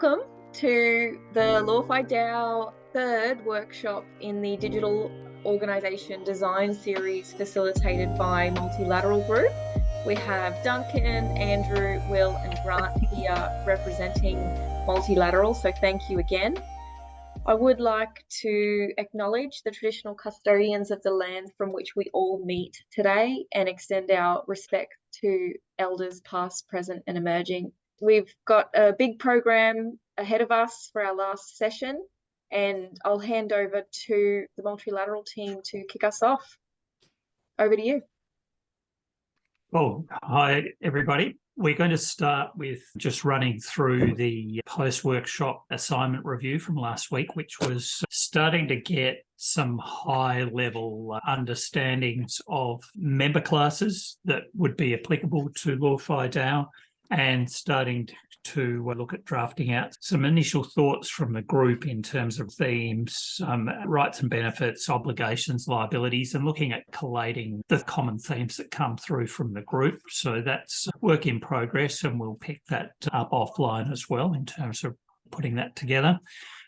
Welcome to the LawFi DAO third workshop in the Digital Organization Design series facilitated by Multilateral Group. We have Duncan, Andrew, Will and Grant here representing Multilateral, so thank you again. I would like to acknowledge the traditional custodians of the land from which we all meet today and extend our respect to elders past, present and emerging. We've got a big program ahead of us for our last session, and I'll hand over to the Multilateral team to kick us off. Over to you. Oh, hi, everybody. We're going to start with just running through the post-workshop assignment review from last week, which was starting to get some high-level understandings of member classes that would be applicable to LawFi DAO, and starting to look at drafting out some initial thoughts from the group in terms of themes, rights and benefits, obligations, liabilities, and looking at collating the common themes that come through from the group. So that's work in progress, and we'll pick that up offline as well in terms of putting that together.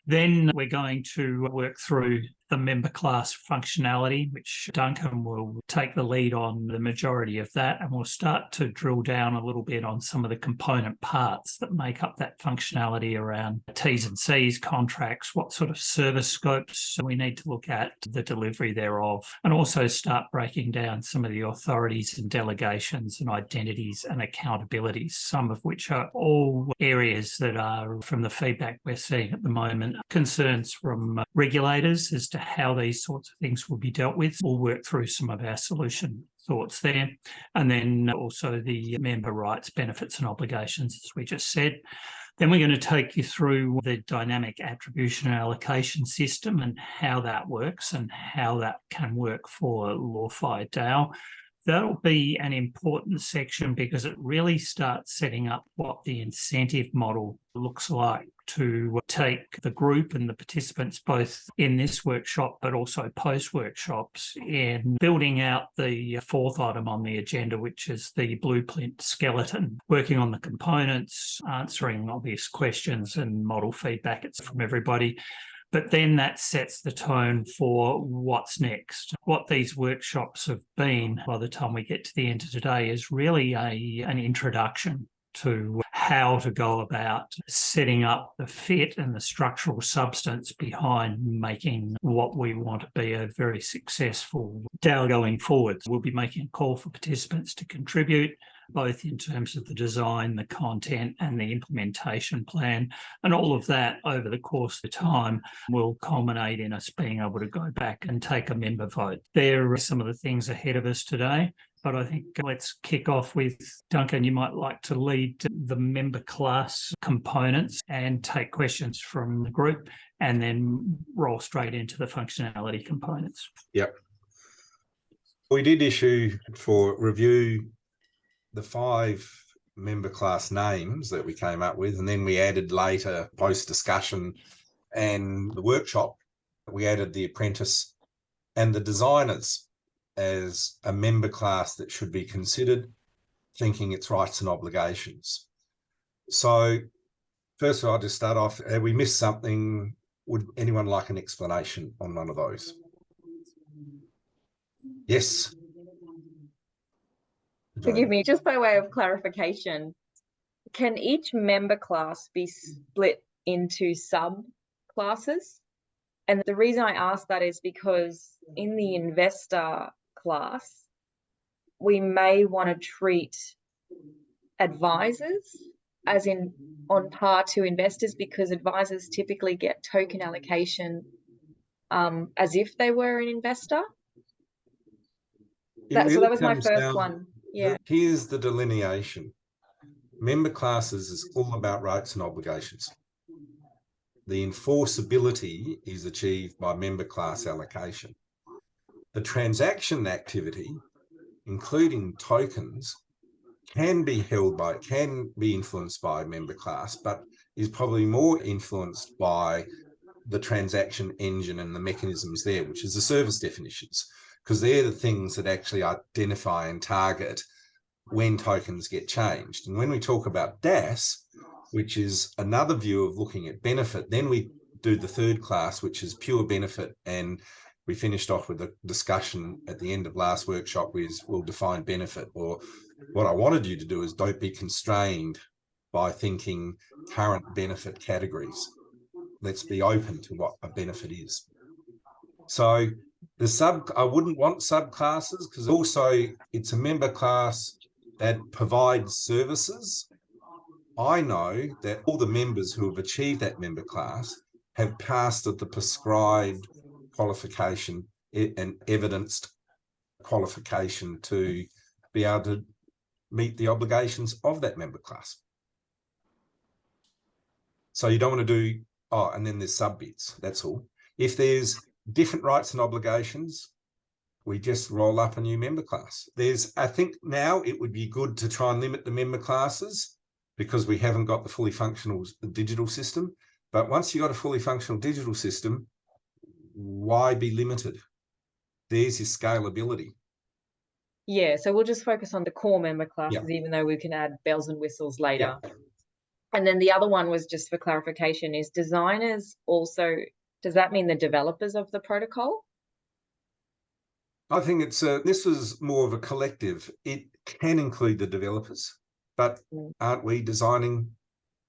Then we're going to work through the member class functionality, which Duncan will take the lead on the majority of that, and we'll start to drill down a little bit on some of the component parts that make up that functionality around T's and C's, contracts, what sort of service scopes we need to look at, the delivery thereof, and also start breaking down some of the authorities and delegations and identities and accountabilities, some of which are all areas that are, from the feedback we're seeing at the moment, concerns from regulators as to how these sorts of things will be dealt with. We'll work through some of our solution thoughts there. And then also the member rights, benefits and obligations, as we just said. Then we're going to take you through the dynamic attribution and allocation system and how that works and how that can work for LawFi DAO. That'll be an important section because it really starts setting up what the incentive model looks like to take the group and the participants both in this workshop but also post-workshops in building out the fourth item on the agenda, which is the blueprint skeleton, working on the components, answering obvious questions and model feedback from everybody. But then that sets the tone for what's next. What these workshops have been, by the time we get to the end of today, is really an introduction to how to go about setting up the fit and the structural substance behind making what we want to be a very successful DAO going forward. We'll be making a call for participants to contribute, both in terms of the design, the content, and the implementation plan. And all of that over the course of time will culminate in us being able to go back and take a member vote. There are some of the things ahead of us today, but I think let's kick off with Duncan. You might like to lead the member class components and take questions from the group and then roll straight into the functionality components. Yep. We did issue for review the 5 member class names that we came up with, and then we added later post-discussion and the workshop, we added the apprentice and the designers as a member class that should be considered, thinking its rights and obligations. So first of all, I'll just start off, have we missed something? Would anyone like an explanation on one of those? Yes. Forgive me, just by way of clarification, can each member class be split into sub-classes? And the reason I ask that is because in the investor class, we may want to treat advisors as in on par to investors, because advisors typically get token allocation as if they were an investor. So that was my first one. Yeah. Here's the delineation. Member classes is all about rights and obligations. The enforceability is achieved by member class allocation. The transaction activity, including tokens, can be influenced by member class, but is probably more influenced by the transaction engine and the mechanisms there, which is the service definitions, because they're the things that actually identify and target when tokens get changed. And when we talk about DAAS, which is another view of looking at benefit. Then we do the third class, which is pure benefit. And we finished off with a discussion at the end of last workshop, we'll define benefit. Or what I wanted you to do is don't be constrained by thinking current benefit categories. Let's be open to what a benefit is. So I wouldn't want subclasses, because also it's a member class that provides services. I know that all the members who have achieved that member class have passed at the prescribed qualification and evidenced qualification to be able to meet the obligations of that member class. So you don't want to do, and then there's sub bits, that's all. If there's different rights and obligations, we just roll up a new member class. I think now it would be good to try and limit the member classes, because we haven't got the fully functional digital system. But once you've got a fully functional digital system, why be limited? There's your scalability. Yeah, so we'll just focus on the core member classes, even though we can add bells and whistles later. And then the other one was, just for clarification, is designers also, does that mean the developers of the protocol? I think this was more of a collective. It can include the developers, but aren't we designing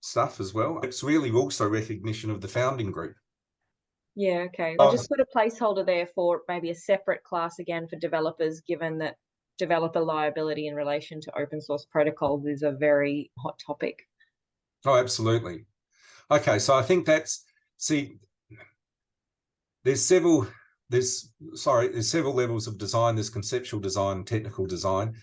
stuff as well? It's really also recognition of the founding group. Yeah, okay. I'll just put a placeholder there for maybe a separate class again for developers, given that developer liability in relation to open source protocols is a very hot topic. Oh, absolutely. Okay, so I think there's several levels of design. There's conceptual design, technical design.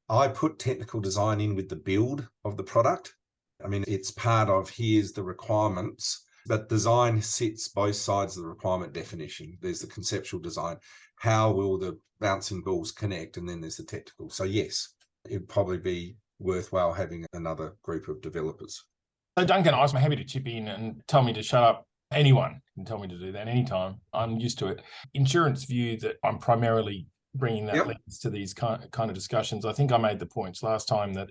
I put technical design in with the build of the product. I mean, it's part of, here's the requirements, but design sits both sides of the requirement definition. There's the conceptual design. How will the bouncing balls connect? And then there's the technical. So yes, it'd probably be worthwhile having another group of developers. So Duncan, I was happy to chip in and tell me to shut up. Anyone can tell me to do that anytime. I'm used to it. Insurance view that I'm primarily bringing that lens to these kind of discussions. I think I made the points last time that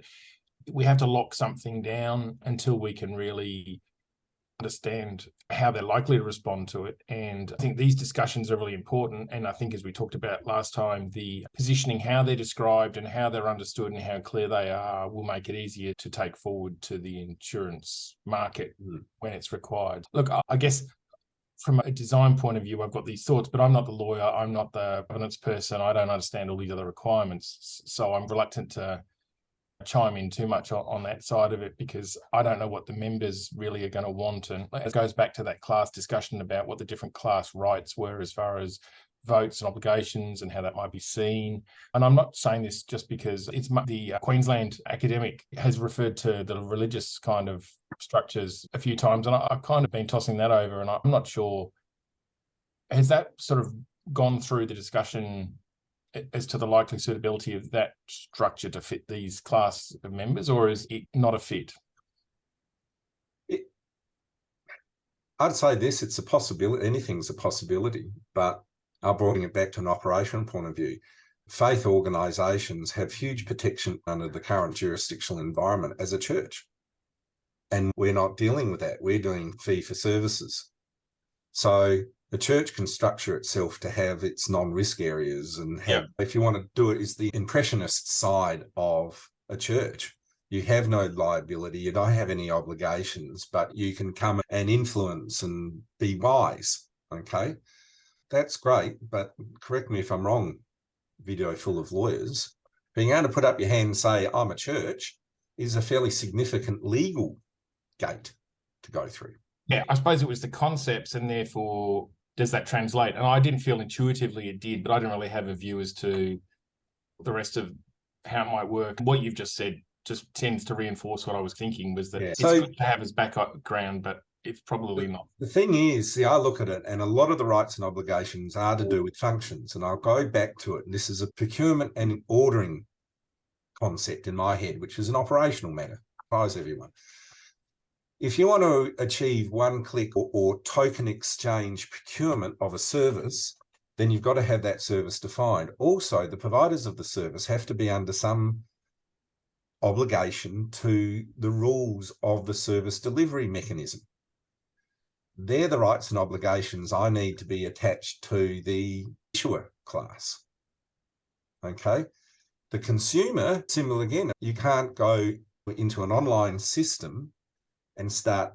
we have to lock something down until we can really understand how they're likely to respond to it. And I think these discussions are really important. And I think, as we talked about last time, the positioning, how they're described and how they're understood and how clear they are will make it easier to take forward to the insurance market when it's required. Look, I guess from a design point of view, I've got these thoughts, but I'm not the lawyer. I'm not the governance person. I don't understand all these other requirements. So I'm reluctant to chime in too much on that side of it, because I don't know what the members really are going to want. And it goes back to that class discussion about what the different class rights were as far as votes and obligations and how that might be seen. And I'm not saying this just because it's the Queensland academic has referred to the religious kind of structures a few times, and I've kind of been tossing that over, and I'm not sure, has that sort of gone through the discussion as to the likely suitability of that structure to fit these class of members, or is it not a fit? I'd say this, it's a possibility. Anything's a possibility, but I'll bring it back to an operational point of view. Faith organisations have huge protection under the current jurisdictional environment as a church. And we're not dealing with that. We're doing fee for services. So the church can structure itself to have its non-risk areas and have, if you want to do it, is the impressionist side of a church. You have no liability, you don't have any obligations, but you can come and influence and be wise, okay? That's great, but correct me if I'm wrong, video full of lawyers. Being able to put up your hand and say, I'm a church, is a fairly significant legal gate to go through. Yeah, I suppose it was the concepts, and therefore, does that translate? And I didn't feel intuitively it did, but I didn't really have a view as to the rest of how it might work. What you've just said just tends to reinforce what I was thinking, was that it's good to have as background, but it's probably not. The thing is, I look at it, and a lot of the rights and obligations are to do with functions, and I'll go back to it. And this is a procurement and ordering concept in my head, which is an operational matter. Applies everyone. If you want to achieve one-click or token exchange procurement of a service, then you've got to have that service defined. Also, the providers of the service have to be under some obligation to the rules of the service delivery mechanism. They're the rights and obligations I need to be attached to the issuer class. Okay. The consumer, similar again, you can't go into an online system and start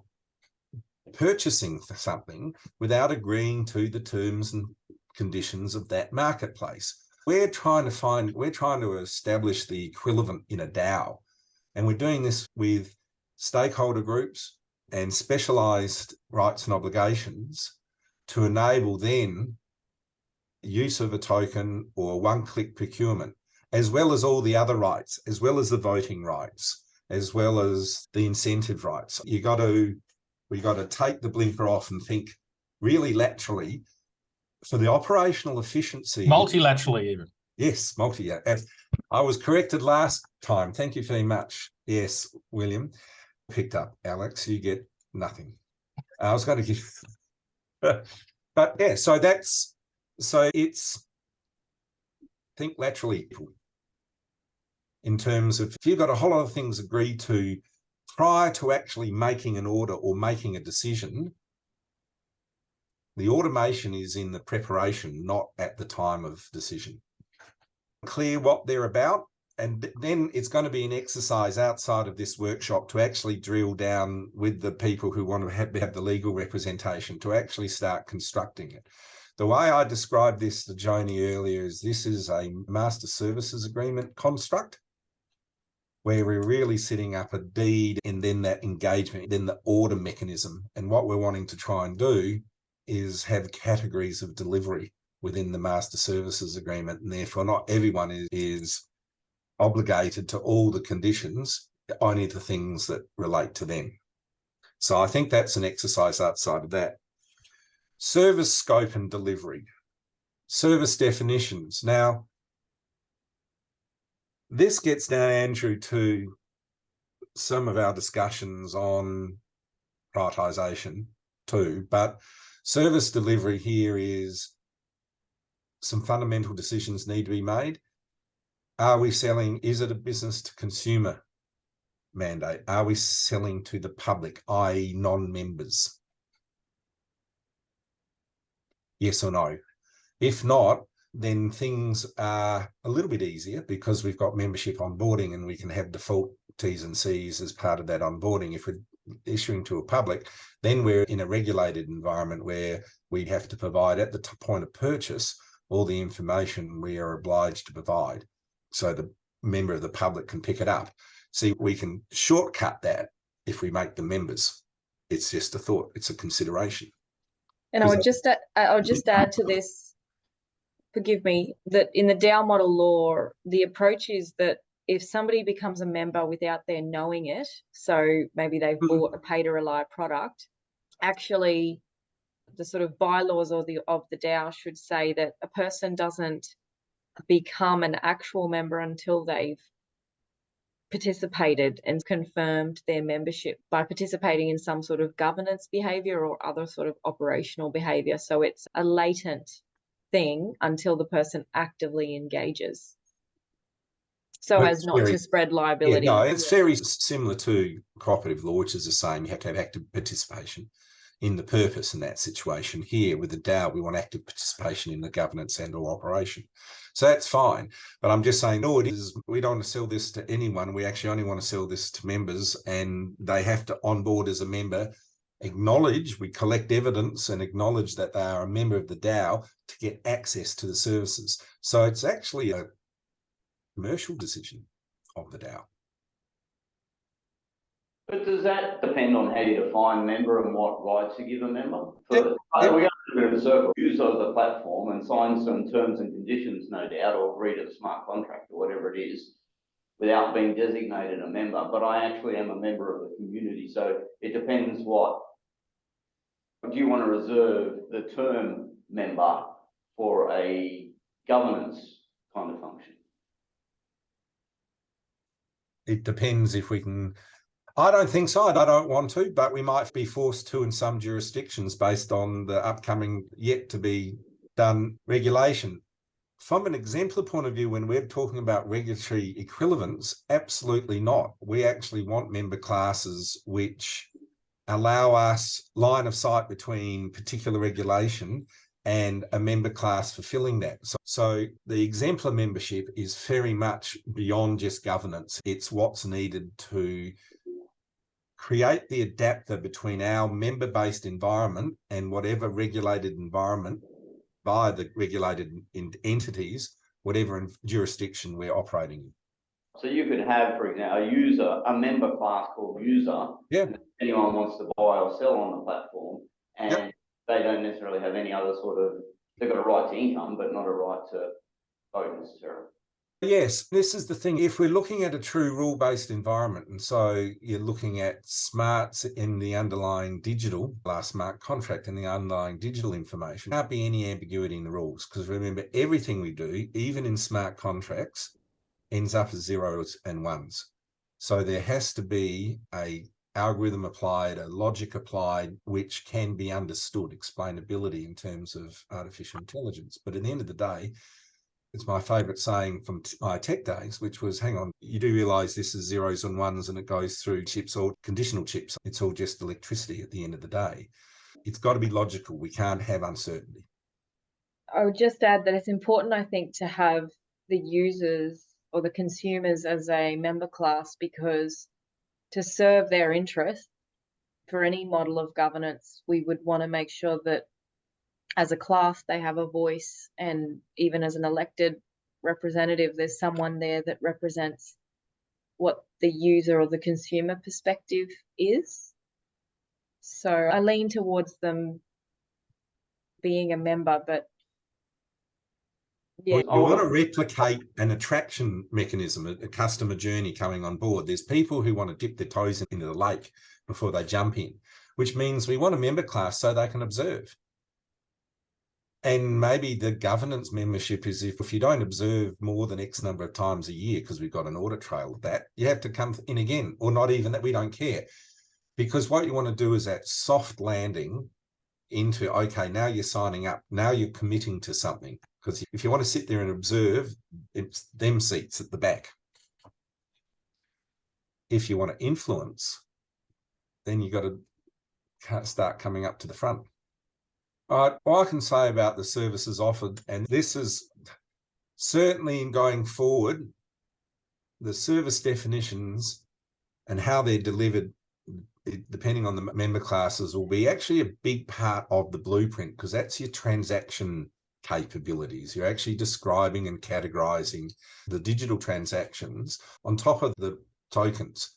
purchasing something without agreeing to the terms and conditions of that marketplace. We're trying to establish the equivalent in a DAO. And we're doing this with stakeholder groups and specialized rights and obligations to enable then use of a token or one-click procurement, as well as all the other rights, as well as the voting rights, as well as the incentive rights. We got to take the blinker off and think really laterally for the operational efficiency. Multilaterally even. Yes, I was corrected last time. Thank you very much. Yes, William. Picked up, Alex. You get nothing. I was going to give... But yeah, so it's think laterally in terms of if you've got a whole lot of things agreed to prior to actually making an order or making a decision, the automation is in the preparation, not at the time of decision. Clear what they're about, and then it's going to be an exercise outside of this workshop to actually drill down with the people who want to have the legal representation to actually start constructing it. The way I described this to Joni earlier is this is a master services agreement construct where we're really setting up a deed and then that engagement, then the order mechanism. And what we're wanting to try and do is have categories of delivery within the master services agreement. And therefore not everyone is obligated to all the conditions, only the things that relate to them. So I think that's an exercise outside of that. Service scope and delivery. Service definitions. Now, this gets down, Andrew, to some of our discussions on prioritisation too, but service delivery here is some fundamental decisions need to be made. Are we selling, is it a business to consumer mandate? Are we selling to the public, i.e. non-members? Yes or no? If not, then things are a little bit easier because we've got membership onboarding and we can have default T's and C's as part of that onboarding. If we're issuing to a public, then we're in a regulated environment where we have to provide at the point of purchase all the information we are obliged to provide so the member of the public can pick it up. See, we can shortcut that if we make them members. It's just a thought, it's a consideration. And I'll just add to this, forgive me, that in the DAO model law, the approach is that if somebody becomes a member without their knowing it, so maybe they've bought a pay to rely product, actually the sort of bylaws of the DAO should say that a person doesn't become an actual member until they've participated and confirmed their membership by participating in some sort of governance behavior or other sort of operational behavior. So it's a latent thing until the person actively engages, so as not to spread liability. Yeah, no, it's very similar to cooperative law, which is the same. You have to have active participation in the purpose in that situation. Here with the DAO, we want active participation in the governance and or operation. So that's fine. But I'm just saying, no, it is, we don't want to sell this to anyone. We actually only want to sell this to members, and they have to onboard as a member, acknowledge, we collect evidence and acknowledge that they are a member of the DAO to get access to the services. So it's actually a commercial decision of the DAO. But does that depend on how you define member and what rights you give a member? We go a bit of a circle. Use of the platform and sign some terms and conditions, no doubt, or read a smart contract or whatever it is, without being designated a member. But I actually am a member of the community, so it depends what. Do you want to reserve the term member for a governance kind of function? It depends if we can. I don't think so. I don't want to, but we might be forced to in some jurisdictions based on the upcoming, yet to be done regulation. From an exemplar point of view, when we're talking about regulatory equivalence, absolutely not. We actually want member classes which allow us line of sight between particular regulation and a member class fulfilling that. So the exemplar membership is very much beyond just governance. It's what's needed to create the adapter between our member-based environment and whatever regulated environment by the regulated entities, whatever jurisdiction we're operating in. So you could have, for example, a member class called user. Yeah. And anyone wants to buy or sell on the platform, and they don't necessarily have any other sort of, they've got a right to income, but not a right to vote necessarily. Yes, this is the thing. If we're looking at a true rule-based environment, and so you're looking at smarts in the underlying digital, smart contract and the underlying digital information, there can't be any ambiguity in the rules, because remember, everything we do, even in smart contracts, ends up as zeros and ones. So there has to be a algorithm applied, a logic applied, which can be understood, explainability in terms of artificial intelligence. But at the end of the day, it's my favorite saying from my tech days, which was, hang on, you do realize this is zeros and ones and it goes through chips or conditional chips. It's all just electricity at the end of the day. It's got to be logical. We can't have uncertainty. I would just add that it's important, I think, to have the users or the consumers as a member class, because to serve their interests for any model of governance, we would want to make sure that as a class, they have a voice, and even as an elected representative, there's someone there that represents what the user or the consumer perspective is. So I lean towards them being a member, but yeah. We want to replicate an attraction mechanism, a customer journey coming on board. There's people who want to dip their toes into the lake before they jump in, which means we want a member class so they can observe. And maybe the governance membership is if you don't observe more than X number of times a year, because we've got an audit trail of that, you have to come in again, or not even that, we don't care. Because what you want to do is that soft landing into, okay, now you're signing up, now you're committing to something. Because if you want to sit there and observe, it's them seats at the back. If you want to influence, then you've got to start coming up to the front. All I can say about the services offered, and this is certainly in going forward, the service definitions and how they're delivered, depending on the member classes, will be actually a big part of the blueprint, because that's your transaction capabilities. You're actually describing and categorizing the digital transactions on top of the tokens.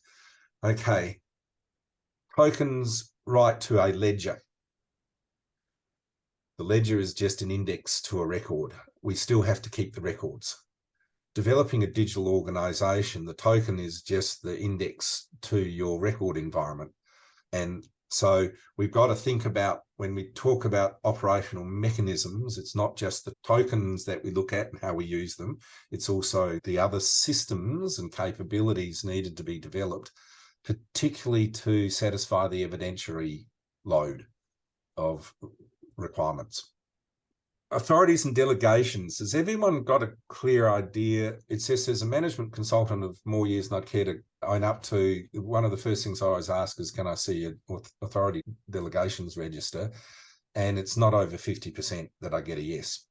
Okay, tokens write to a ledger. The ledger is just an index to a record. We still have to keep the records. Developing a digital organization, the token is just the index to your record environment. And so we've got to think about, when we talk about operational mechanisms, it's not just the tokens that we look at and how we use them. It's also the other systems and capabilities needed to be developed, particularly to satisfy the evidentiary load of requirements. Authorities and delegations. Has everyone got a clear idea? It says there's a management consultant of more years than I'd care to own up to. One of the first things I always ask is, can I see an authority delegations register? And it's not over 50% that I get a yes.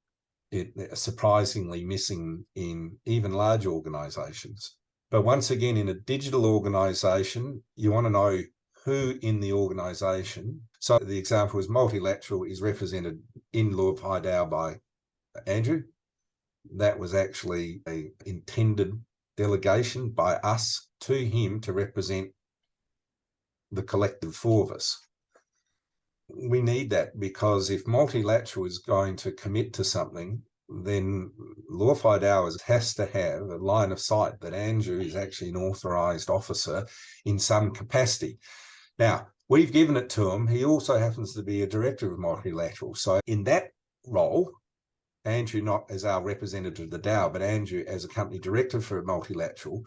It's surprisingly missing in even large organizations. But once again, in a digital organization, you want to know who in the organization. So the example is Multilateral is represented in LawFi DAO by Andrew. That was actually an intended delegation by us to him to represent the collective four of us. We need that, because if Multilateral is going to commit to something, then LawFi DAO has to have a line of sight that Andrew is actually an authorized officer in some capacity. Now, we've given it to him. He also happens to be a director of Multilateral. So in that role, Andrew not as our representative of the DAO, but Andrew as a company director for Multilateral,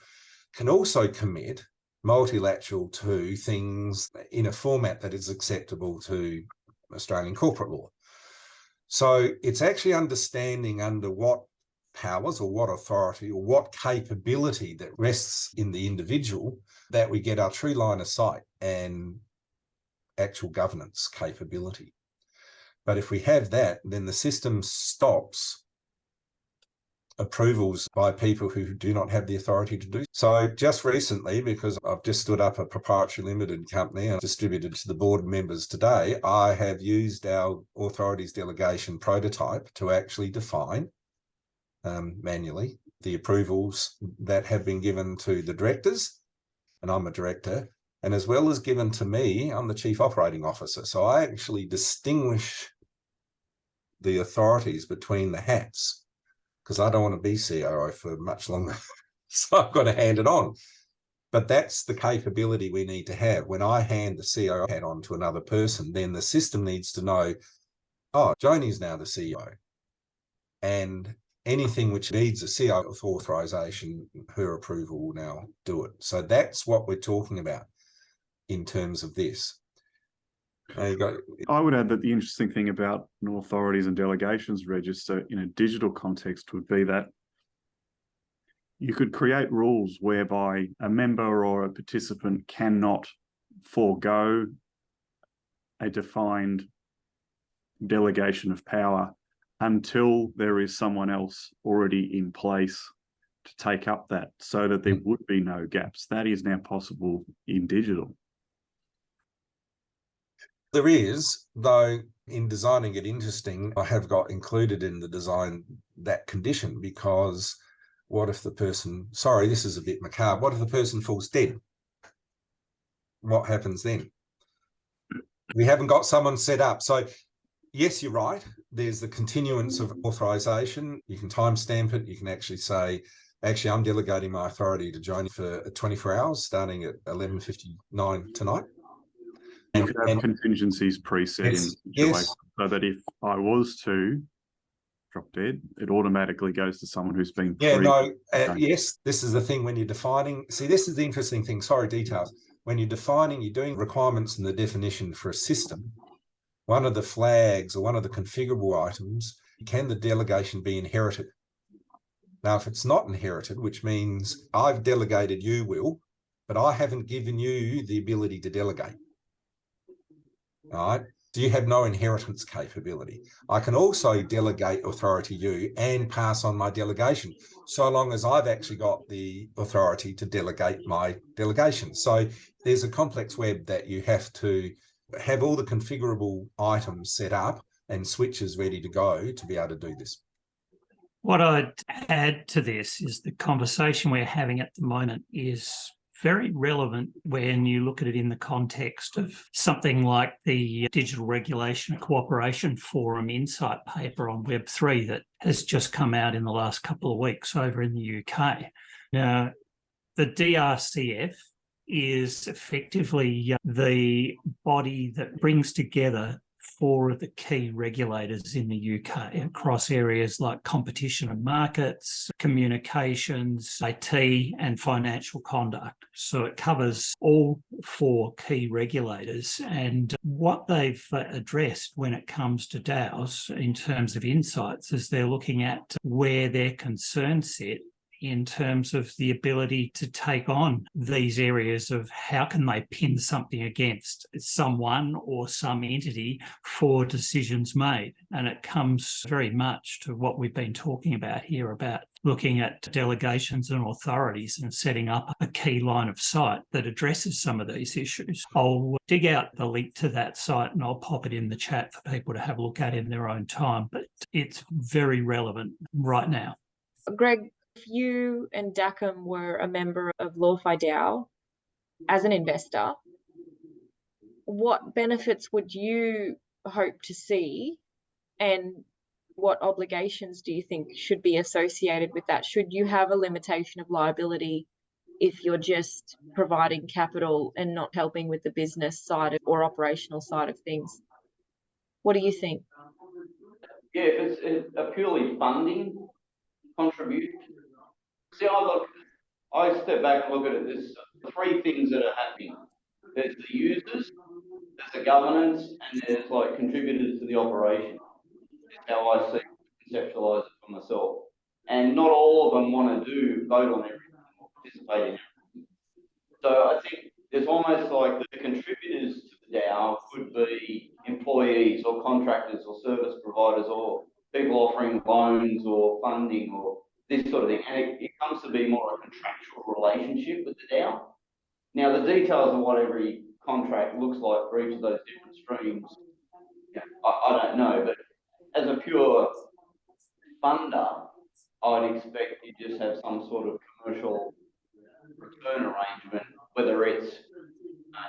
can also commit Multilateral to things in a format that is acceptable to Australian corporate law. So it's actually understanding under what powers or what authority or what capability that rests in the individual, that we get our true line of sight and actual governance capability. But if we have that, then the system stops approvals by people who do not have the authority to do. So just recently, because I've just stood up a proprietary limited company and distributed to the board members today, I have used our authorities delegation prototype to actually define manually the approvals that have been given to the directors, and I'm a director, and as well as given to me, I'm the chief operating officer. So I actually distinguish the authorities between the hats, because I don't want to be COO for much longer. So I've got to hand it on. But that's the capability we need to have. When I hand the COO hat on to another person, then the system needs to know, oh, Joni's now the CEO. And anything which needs a CO authorization, her approval will now do it. So that's what we're talking about in terms of this. I would add that the interesting thing about an authorities and delegations register in a digital context would be that you could create rules whereby a member or a participant cannot forego a defined delegation of power until there is someone else already in place to take up that, so that there would be no gaps. That is now possible in digital. There is, though, in designing it interesting, I have got included in the design that condition, because what if the person, sorry, this is a bit macabre, what if the person falls dead? What happens then? We haven't got someone set up. So yes, you're right. There's the continuance of authorization. You can timestamp it. You can actually say, actually, I'm delegating my authority to Joni for 24 hours, starting at 11:59 tonight. You could have contingencies preset in the situation, so that if I was to drop dead, it automatically goes to someone who's been yes, this is the thing when you're defining. See, this is the interesting thing. Sorry, details. When you're defining, you're doing requirements in the definition for a system. One of the flags or one of the configurable items, can the delegation be inherited? Now, if it's not inherited, which means I've delegated you, Will, but I haven't given you the ability to delegate. All right. So you have no inheritance capability. I can also delegate authority to you and pass on my delegation, so long as I've actually got the authority to delegate my delegation. So there's a complex web that you have to have all the configurable items set up and switches ready to go to be able to do this. What I'd add to this is the conversation we're having at the moment is very relevant when you look at it in the context of something like the Digital Regulation and Cooperation Forum Insight paper on Web3 that has just come out in the last couple of weeks over in the UK. Now, the DRCF is effectively the body that brings together four of the key regulators in the UK across areas like competition and markets, communications, IT, and financial conduct. So it covers all four key regulators, and what they've addressed when it comes to DAOs in terms of insights is they're looking at where their concerns sit in terms of the ability to take on these areas of how can they pin something against someone or some entity for decisions made. And it comes very much to what we've been talking about here about looking at delegations and authorities and setting up a key line of sight that addresses some of these issues. I'll dig out the link to that site and I'll pop it in the chat for people to have a look at in their own time, but it's very relevant right now. Greg, if you and Dacom were a member of LawFi DAO as an investor, what benefits would you hope to see, and what obligations do you think should be associated with that? Should you have a limitation of liability if you're just providing capital and not helping with the business side or operational side of things? What do you think? Yeah, if it's a purely funding contribution. See, I step back and look at it. There's three things that are happening. There's the users, there's the governance, and there's like contributors to the operation. That's how I see conceptualize it for myself. and not all of them want to vote on everything or participate in everything. So I think there's almost like the contributors to the DAO could be employees or contractors or service providers or people offering loans or funding or this sort of thing. And it comes to be more a contractual relationship with the DAO. Now, the details of what every contract looks like for each of those different streams, I don't know, but as a pure funder, I'd expect you just have some sort of commercial return arrangement, whether it's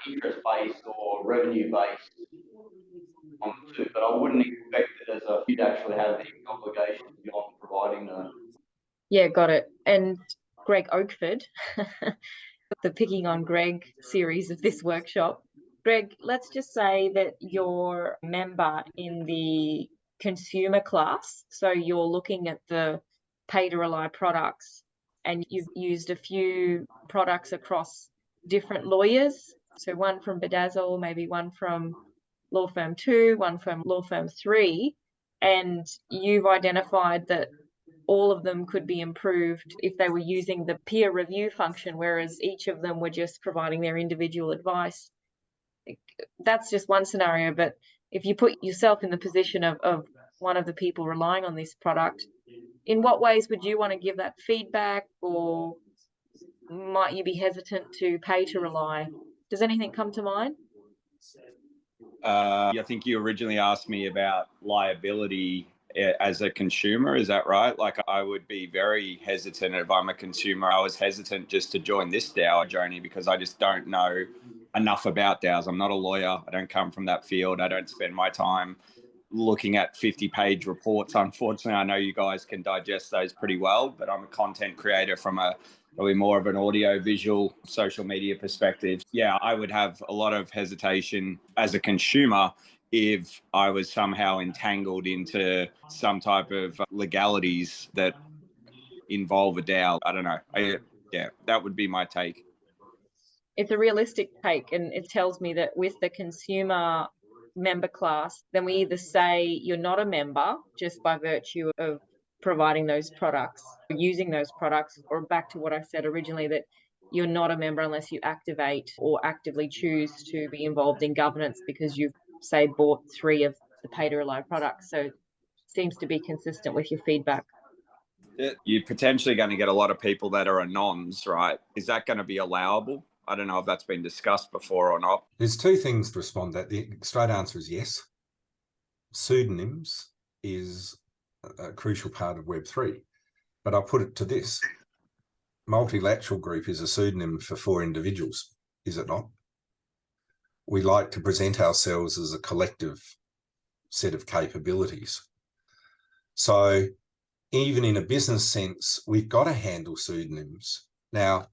interest-based or revenue-based on the two, but I wouldn't expect it as you'd actually have any obligation beyond providing the... Yeah, got it. And Greg Oakford, the Picking on Greg series of this workshop. Greg, let's just say that you're a member in the consumer class. So you're looking at the pay-to-rely products and you've used a few products across different lawyers. So one from Bedazzle, maybe one from Law Firm 2, one from Law Firm 3, and you've identified that all of them could be improved if they were using the peer review function, whereas each of them were just providing their individual advice. That's just one scenario, but if you put yourself in the position of one of the people relying on this product, in what ways would you want to give that feedback, or might you be hesitant to pay to rely? Does anything come to mind? I think you originally asked me about liability as a consumer, is that right? Like, I would be very hesitant if I'm a consumer. I was hesitant just to join this DAO, Joni, because I just don't know enough about DAOs. I'm not a lawyer. I don't come from that field. I don't spend my time looking at 50-page reports. Unfortunately, I know you guys can digest those pretty well, but I'm a content creator from probably more of an audio visual social media perspective. Yeah, I would have a lot of hesitation as a consumer if I was somehow entangled into some type of legalities that involve a DAO. I don't know. Yeah, that would be my take. It's a realistic take, and it tells me that with the consumer member class, then we either say you're not a member just by virtue of providing those products, using those products, or back to what I said originally, that you're not a member unless you activate or actively choose to be involved in governance because you've, say, bought 3 of the pay-to-rely products. So it seems to be consistent with your feedback. You're potentially going to get a lot of people that are Anons, right? Is that going to be allowable? I don't know if that's been discussed before or not. There's 2 things to respond to that. The straight answer is yes. Pseudonyms is a crucial part of Web3. But I'll put it to this. Multilateral Group is a pseudonym for 4 individuals, is it not? We like to present ourselves as a collective set of capabilities. So even in a business sense, we've got to handle pseudonyms. Now,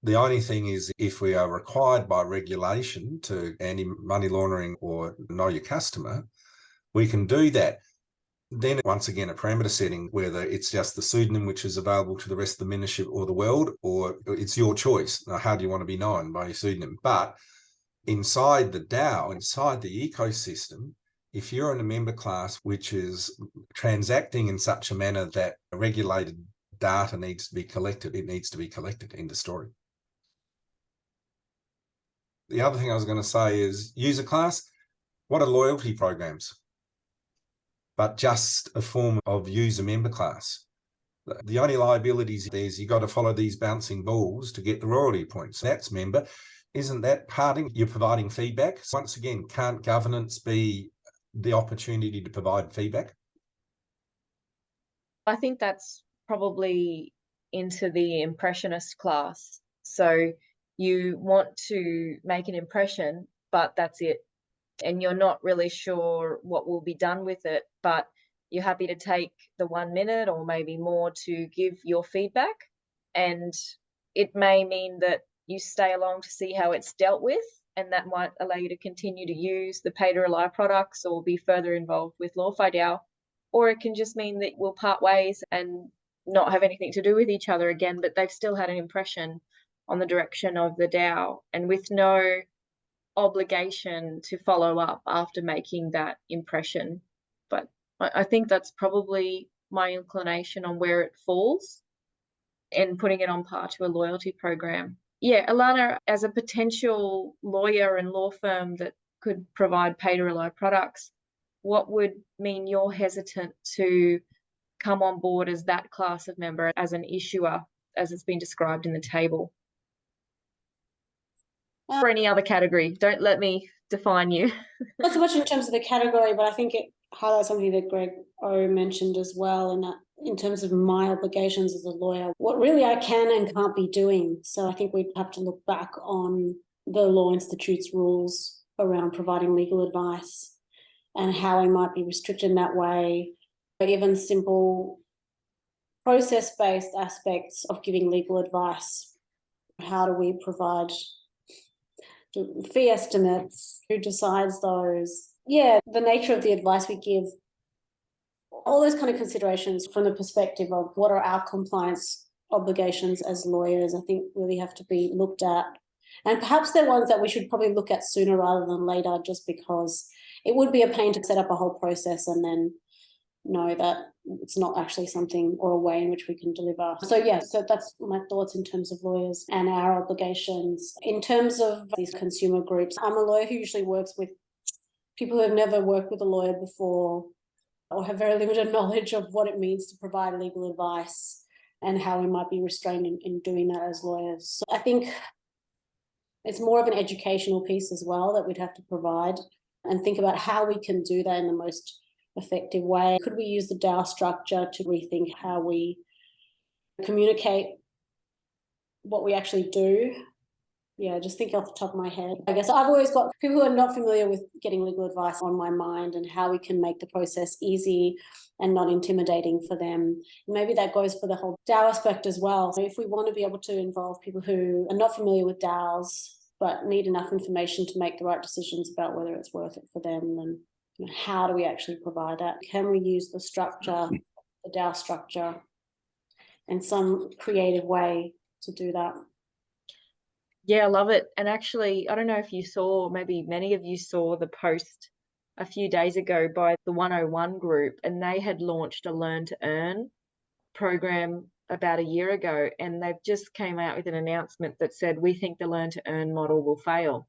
the only thing is if we are required by regulation to anti-money laundering or know your customer, we can do that. Then once again, a parameter setting, whether it's just the pseudonym which is available to the rest of the membership or the world, or it's your choice. Now, how do you want to be known by your pseudonym? But inside the DAO, inside the ecosystem, if you're in a member class which is transacting in such a manner that regulated data needs to be collected, it needs to be collected. End of story. The other thing I was going to say is user class. What are loyalty programs? But just a form of user member class. The only liabilities is you got to follow these bouncing balls to get the royalty points. That's member. Isn't that parting? You're providing feedback. So once again, can't governance be the opportunity to provide feedback? I think that's probably into the impressionist class. So you want to make an impression, but that's it. And you're not really sure what will be done with it, but you're happy to take the 1 minute or maybe more to give your feedback. And it may mean that you stay along to see how it's dealt with, and that might allow you to continue to use the pay-to-rely products or be further involved with LawFi DAO. Or it can just mean that we'll part ways and not have anything to do with each other again, but they've still had an impression on the direction of the DAO, and with no obligation to follow up after making that impression. But I think that's probably my inclination on where it falls and putting it on par to a loyalty program. Yeah, Alana, as a potential lawyer and law firm that could provide pay-to-rely products, what would mean you're hesitant to come on board as that class of member, as an issuer, as it's been described in the table? Or any other category. Don't let me define you. Not so much in terms of the category, but I think it highlights something that Greg O mentioned as well, and that in terms of my obligations as a lawyer, what really I can and can't be doing. So I think we'd have to look back on the Law Institute's rules around providing legal advice and how I might be restricted in that way. But even simple process-based aspects of giving legal advice. How do we provide fee estimates? Who decides those? Yeah, the nature of the advice we give. All those kind of considerations from the perspective of what are our compliance obligations as lawyers, I think really have to be looked at. And perhaps they're ones that we should probably look at sooner rather than later, just because it would be a pain to set up a whole process and then know that it's not actually something or a way in which we can deliver. So yeah, so that's my thoughts in terms of lawyers and our obligations. In terms of these consumer groups, I'm a lawyer who usually works with people who have never worked with a lawyer before or have very limited knowledge of what it means to provide legal advice and how we might be restrained in doing that as lawyers. So I think it's more of an educational piece as well that we'd have to provide and think about how we can do that in the most effective way. Could we use the DAO structure to rethink how we communicate what we actually do? Yeah, just thinking off the top of my head. I guess I've always got people who are not familiar with getting legal advice on my mind and how we can make the process easy and not intimidating for them. Maybe that goes for the whole DAO aspect as well. So if we want to be able to involve people who are not familiar with DAOs but need enough information to make the right decisions about whether it's worth it for them, then how do we actually provide that? Can we use the structure, the DAO structure, in some creative way to do that? Yeah, I love it. And actually, I don't know if you saw, maybe many of you saw the post a few days ago by the 101 group, and they had launched a Learn to Earn program about a year ago, and they've just came out with an announcement that said, we think the Learn to Earn model will fail.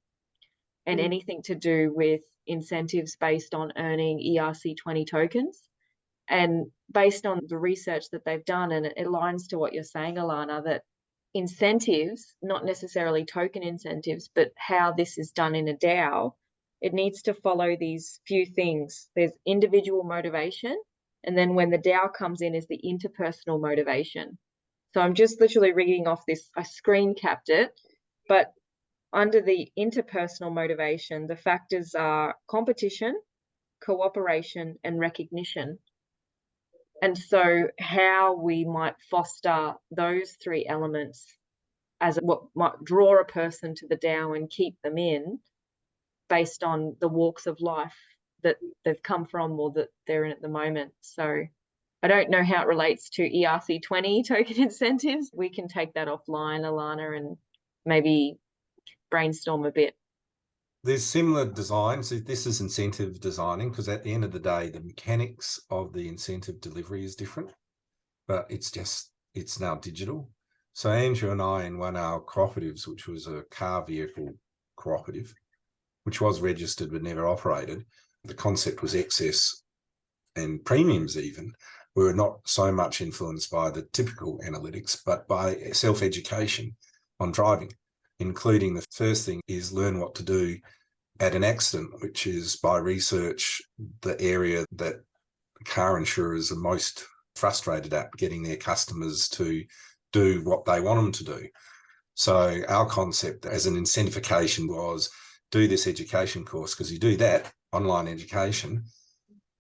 And anything to do with incentives based on earning ERC20 tokens. And based on the research that they've done, and it aligns to what you're saying, Alana, that incentives, not necessarily token incentives, but how this is done in a DAO, it needs to follow these few things. There's individual motivation, and then when the DAO comes in is the interpersonal motivation. So I'm just literally reading off this, I screen capped it, but under the interpersonal motivation, the factors are competition, cooperation, and recognition. And so how we might foster those three elements as what might draw a person to the DAO and keep them in based on the walks of life that they've come from or that they're in at the moment. So I don't know how it relates to ERC20 token incentives. We can take that offline, Alana, and maybe brainstorm a bit. There's similar designs. This is incentive designing, because at the end of the day, the mechanics of the incentive delivery is different, but it's now digital. So Andrew and I, in one of our cooperatives, which was a car vehicle cooperative, which was registered but never operated, the concept was excess and premiums even were not so much influenced by the typical analytics, but by self-education on driving, including the first thing is learn what to do at an accident, which is by research the area that car insurers are most frustrated at, getting their customers to do what they want them to do. So our concept as an incentivification was do this education course, because you do that online education,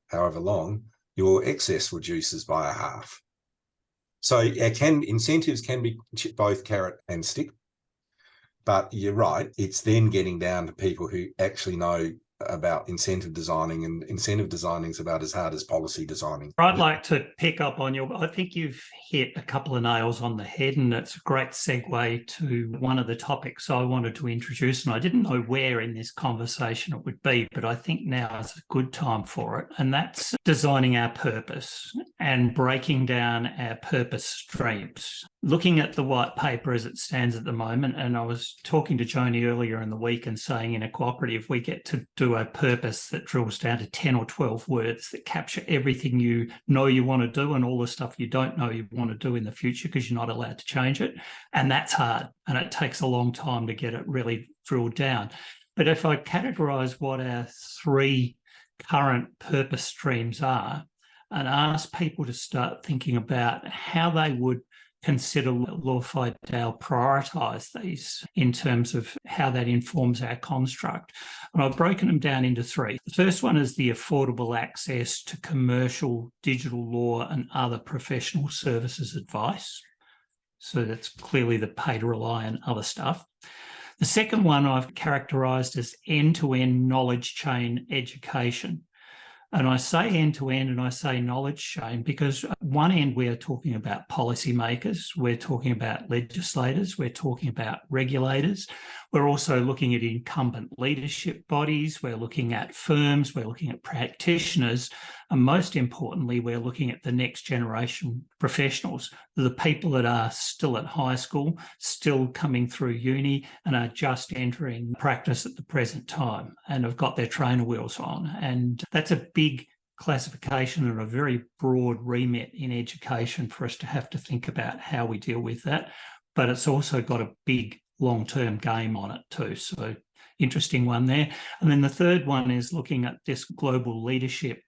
however long, your excess reduces by a half. So incentives can be both carrot and stick. But you're right, it's then getting down to people who actually know about incentive designing, and incentive designing is about as hard as policy designing. I'd like to pick up on I think you've hit a couple of nails on the head, and it's a great segue to one of the topics I wanted to introduce, and I didn't know where in this conversation it would be, but I think now is a good time for it, and that's designing our purpose. and breaking down our purpose streams. Looking at the white paper as it stands at the moment, and I was talking to Joni earlier in the week and saying in a cooperative, we get to do a purpose that drills down to 10 or 12 words that capture everything you know you want to do and all the stuff you don't know you want to do in the future because you're not allowed to change it. And that's hard, and it takes a long time to get it really drilled down. But if I categorize what our 3 current purpose streams are and ask people to start thinking about how they would consider LawFi DAO prioritise these in terms of how that informs our construct. And I've broken them down into 3. The first one is the affordable access to commercial, digital law and other professional services advice. So that's clearly the pay to rely on other stuff. The second one I've characterised as end-to-end knowledge chain education. And I say end-to-end and I say knowledge chain because at one end we are talking about policymakers, we're talking about legislators, we're talking about regulators. We're also looking at incumbent leadership bodies, we're looking at firms, we're looking at practitioners, and most importantly, we're looking at the next generation professionals, the people that are still at high school, still coming through uni and are just entering practice at the present time and have got their trainer wheels on. And that's a big classification and a very broad remit in education for us to have to think about how we deal with that. But it's also got a big long-term game on it too. So interesting one there. And then the third one is looking at this global leadership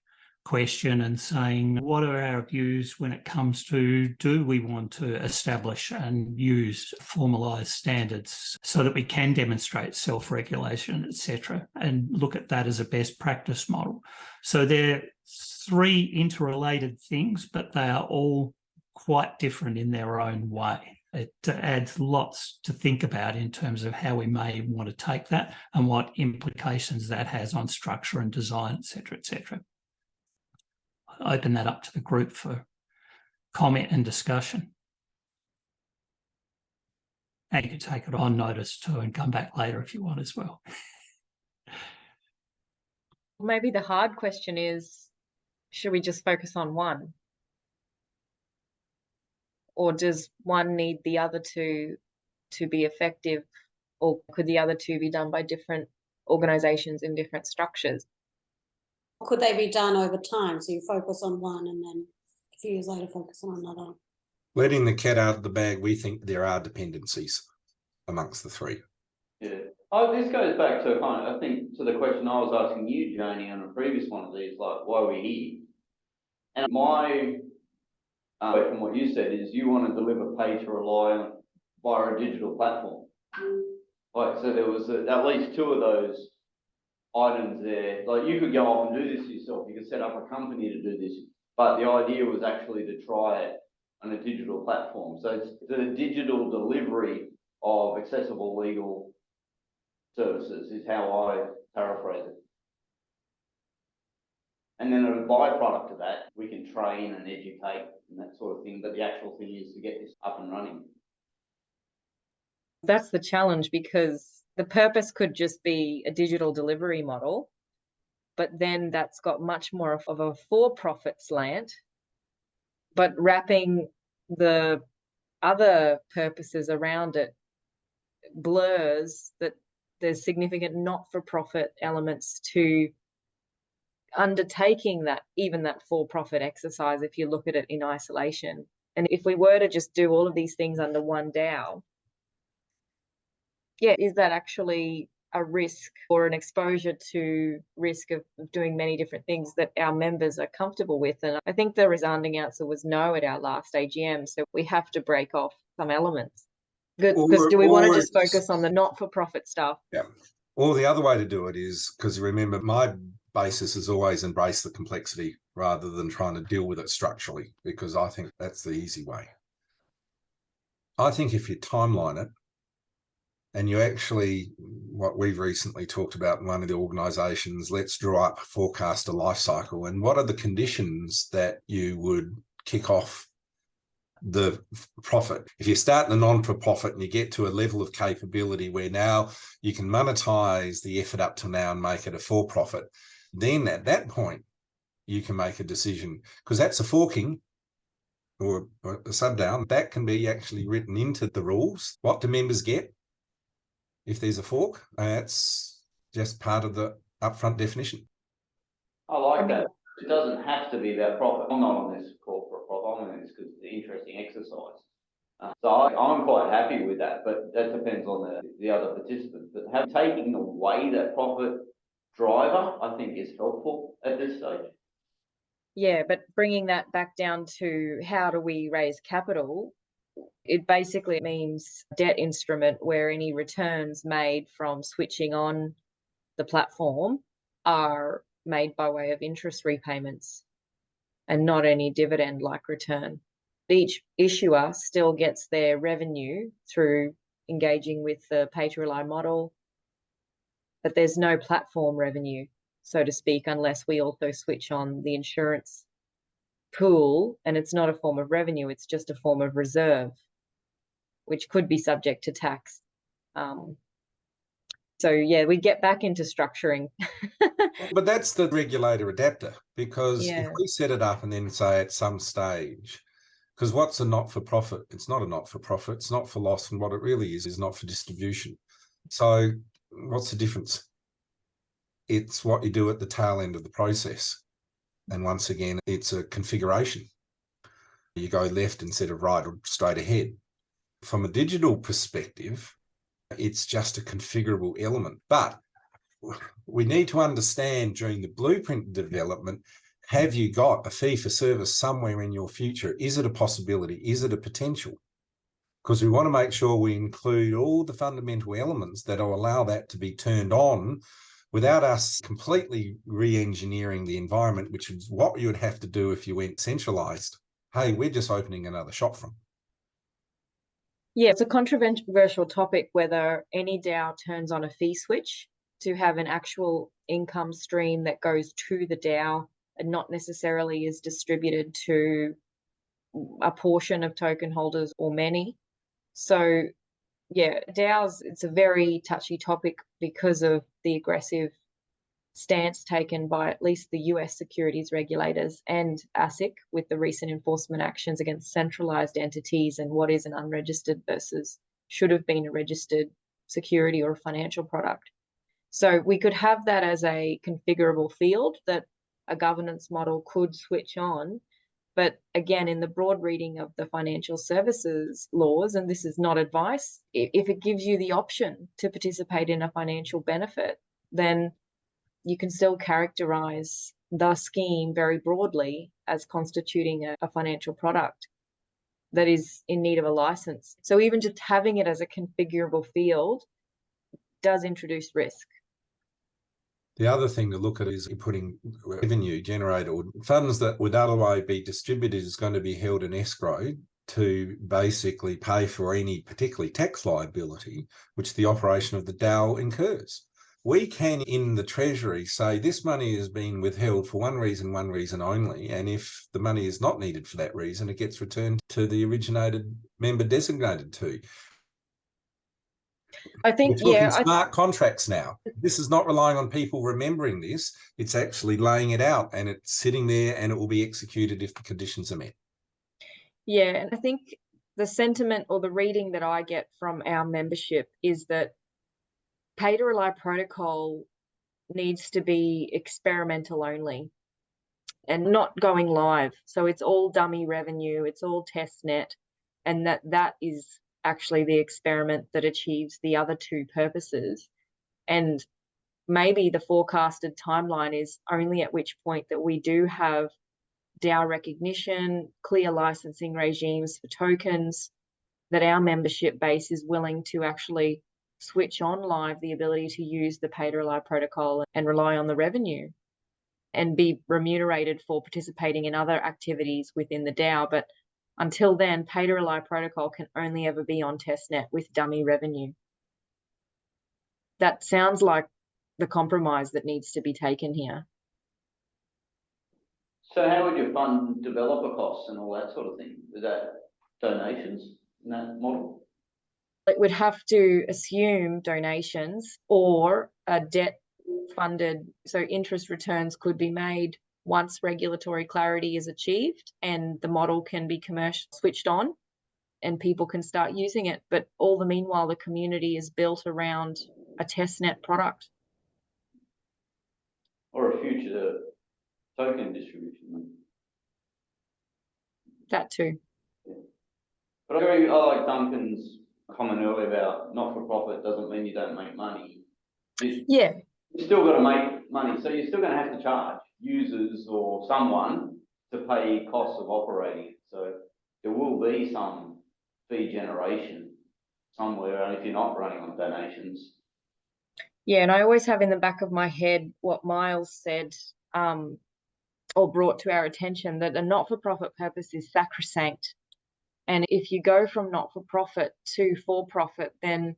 question and saying, what are our views when it comes to, do we want to establish and use formalised standards so that we can demonstrate self-regulation, etc., and look at that as a best practice model. So they're 3 interrelated things, but they are all quite different in their own way. It adds lots to think about in terms of how we may want to take that and what implications that has on structure and design, etc., etc. I open that up to the group for comment and discussion. And you can take it on notice too and come back later if you want as well. Maybe the hard question is, should we just focus on one? Or does one need the other two to be effective? Or could the other 2 be done by different organisations in different structures? Could they be done over time? So you focus on one and then a few years later focus on another. Letting the cat out of the bag, we think there are dependencies amongst the 3. Yeah. Oh, this goes back to I think to the question I was asking you, Joni, on a previous one of these, like why we're here. And my from what you said is you want to deliver pay to rely on via a digital platform. Like, so there was at least 2 of those items there. Like, you could go off and do this yourself. You could set up a company to do this, but the idea was actually to try it on a digital platform. So it's the digital delivery of accessible legal services is how I paraphrase it. And then a byproduct of that, we can train and educate and that sort of thing. But the actual thing is to get this up and running. That's the challenge, because the purpose could just be a digital delivery model, but then that's got much more of a for-profit slant, but wrapping the other purposes around it blurs that there's significant not-for-profit elements to undertaking that, even that for-profit exercise, if you look at it in isolation. And if we were to just do all of these things under one DAO, yeah, is that actually a risk or an exposure to risk of doing many different things that our members are comfortable with? And I think the resounding answer was no at our last AGM. So we have to break off some elements. Because do we want to just focus on the not-for-profit stuff? Yeah. Or the other way to do it is, because remember, my basis is always embrace the complexity rather than trying to deal with it structurally, because I think that's the easy way. I think if you timeline it, and you actually, what we've recently talked about in one of the organisations, let's draw up, forecast a life cycle. And what are the conditions that you would kick off the profit? If you start in the non-for-profit and you get to a level of capability where now you can monetize the effort up to now and make it a for-profit, then at that point, you can make a decision, because that's a forking or a sub-DAO, that can be actually written into the rules. What do members get if there's a fork? That's just part of the upfront definition. I like that. It doesn't have to be about profit. I'm not on this corporate profit. I'm on this because it's an interesting exercise. So I'm quite happy with that, but that depends on the other participants. But taking away that profit driver, I think, is helpful at this stage. Yeah, but bringing that back down to how do we raise capital, it basically means debt instrument where any returns made from switching on the platform are made by way of interest repayments and not any dividend-like return. Each issuer still gets their revenue through engaging with the pay-to-rely model, but there's no platform revenue, so to speak, unless we also switch on the insurance pool, and it's not a form of revenue, it's just a form of reserve, which could be subject to tax. So yeah, we get back into structuring. But that's the regulator adapter, because Yeah. if we set it up and then say at some stage, because what's a not-for-profit? It's not a not-for-profit, it's not for loss, and what it really is not for distribution. So what's the difference? It's what you do at the tail end of the process. And once again, it's a configuration. You go left instead of right or straight ahead. From a digital perspective, it's just a configurable element. But we need to understand during the blueprint development, have you got a fee for service somewhere in your future? Is it a possibility? Is it a potential? Because we want to make sure we include all the fundamental elements that will allow that to be turned on without us completely re-engineering the environment, which is what you would have to do if you went centralized. Hey, we're just opening another shop front. Yeah, it's a controversial topic whether any DAO turns on a fee switch to have an actual income stream that goes to the DAO and not necessarily is distributed to a portion of token holders or many. So yeah, DAOs, it's a very touchy topic because of the aggressive stance taken by at least the US securities regulators and ASIC with the recent enforcement actions against centralized entities and what is an unregistered versus should have been a registered security or a financial product. So we could have that as a configurable field that a governance model could switch on. But again, in the broad reading of the financial services laws, and this is not advice, if it gives you the option to participate in a financial benefit, then you can still characterize the scheme very broadly as constituting a financial product that is in need of a license. So even just having it as a configurable field does introduce risk. The other thing to look at is putting revenue generated or funds that would otherwise be distributed is going to be held in escrow to basically pay for any particularly tax liability which the operation of the DAO incurs. We can, in the Treasury, say this money has been withheld for one reason only, and if the money is not needed for that reason, it gets returned to the originated member designated to. I think, we're talking smart contracts now. This is not relying on people remembering this. It's actually laying it out and it's sitting there and it will be executed if the conditions are met. Yeah, and I think the sentiment or the reading that I get from our membership is that pay-to-rely protocol needs to be experimental only and not going live. So it's all dummy revenue, it's all testnet, and that is actually the experiment that achieves the other two purposes. And maybe the forecasted timeline is only at which point that we do have DAO recognition, clear licensing regimes for tokens, that our membership base is willing to actually switch on live the ability to use the pay-to-rely protocol and rely on the revenue and be remunerated for participating in other activities within the DAO. But until then, pay-to-rely protocol can only ever be on testnet with dummy revenue. That sounds like the compromise that needs to be taken here. So how would you fund developer costs and all that sort of thing? Is that donations in that model? It would have to assume donations or a debt funded, so interest returns could be made once regulatory clarity is achieved and the model can be commercial switched on and people can start using it. But all the meanwhile, the community is built around a testnet product. Or a future token distribution. That too. Yeah. But I like Duncan's comment earlier about not-for-profit doesn't mean you don't make money. Yeah. You've still got to make money. So you're still going to have to charge users or someone to pay costs of operating it. So there will be some fee generation somewhere, and if you're not running on donations. Yeah, and I always have in the back of my head what Miles said or brought to our attention, that a not-for-profit purpose is sacrosanct. And if you go from not-for-profit to for-profit, then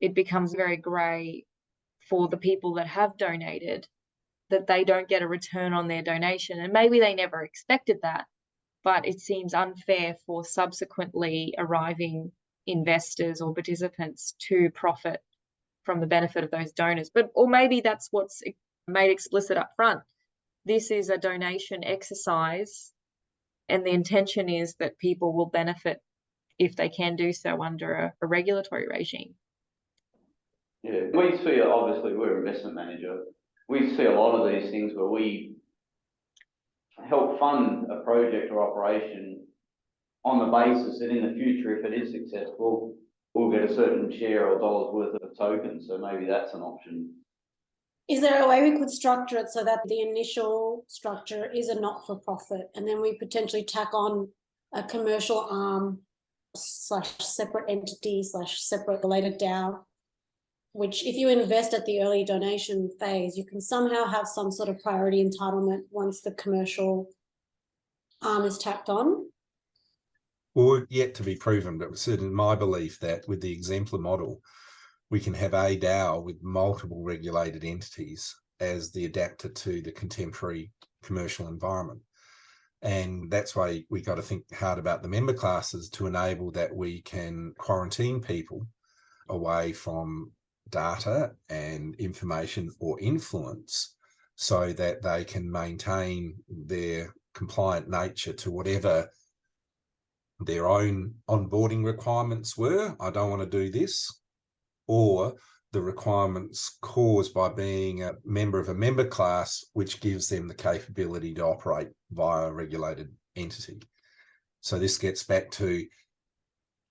it becomes very grey for the people that have donated, that they don't get a return on their donation. And maybe they never expected that, but it seems unfair for subsequently arriving investors or participants to profit from the benefit of those donors. Or maybe that's what's made explicit up front. This is a donation exercise, and the intention is that people will benefit if they can do so under a regulatory regime. Yeah, we see, obviously, we're an investment manager. We see a lot of these things where we help fund a project or operation on the basis that in the future, if it is successful, we'll get a certain share or dollars worth of tokens. So maybe that's an option. Is there a way we could structure it so that the initial structure is a not-for-profit, and then we potentially tack on a commercial arm / separate entity / separate related DAO, which if you invest at the early donation phase, you can somehow have some sort of priority entitlement once the commercial arm is tacked on? Well, yet to be proven, but it's certainly my belief that with the Exemplar model, we can have a DAO with multiple regulated entities as the adapter to the contemporary commercial environment. And that's why we got to think hard about the member classes to enable that we can quarantine people away from data and information or influence so that they can maintain their compliant nature to whatever their own onboarding requirements were. I don't want to do this. Or the requirements caused by being a member of a member class, which gives them the capability to operate via a regulated entity. So this gets back to,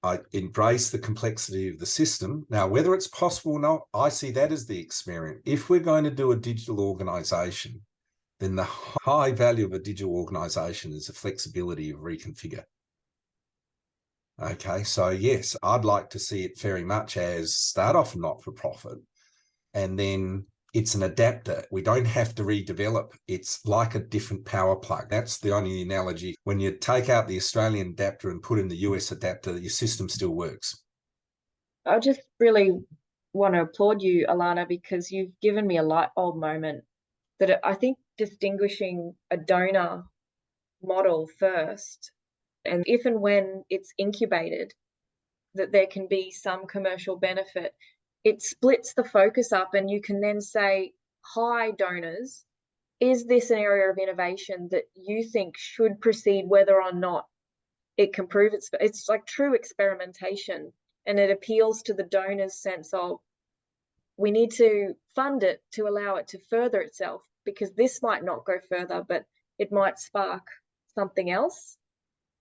I embrace the complexity of the system. Now, whether it's possible or not, I see that as the experiment. If we're going to do a digital organization, then the high value of a digital organization is the flexibility of reconfigure. Okay, so yes, I'd like to see it very much as start off not-for-profit, and then it's an adapter. We don't have to redevelop. It's like a different power plug. That's the only analogy. When you take out the Australian adapter and put in the US adapter, your system still works. I just really want to applaud you, Alana, because you've given me a light bulb moment that I think distinguishing a donor model first, and if and when it's incubated, that there can be some commercial benefit, it splits the focus up, and you can then say, hi, donors, is this an area of innovation that you think should proceed whether or not it can prove it's like true experimentation, and it appeals to the donor's sense of, we need to fund it to allow it to further itself, because this might not go further, but it might spark something else,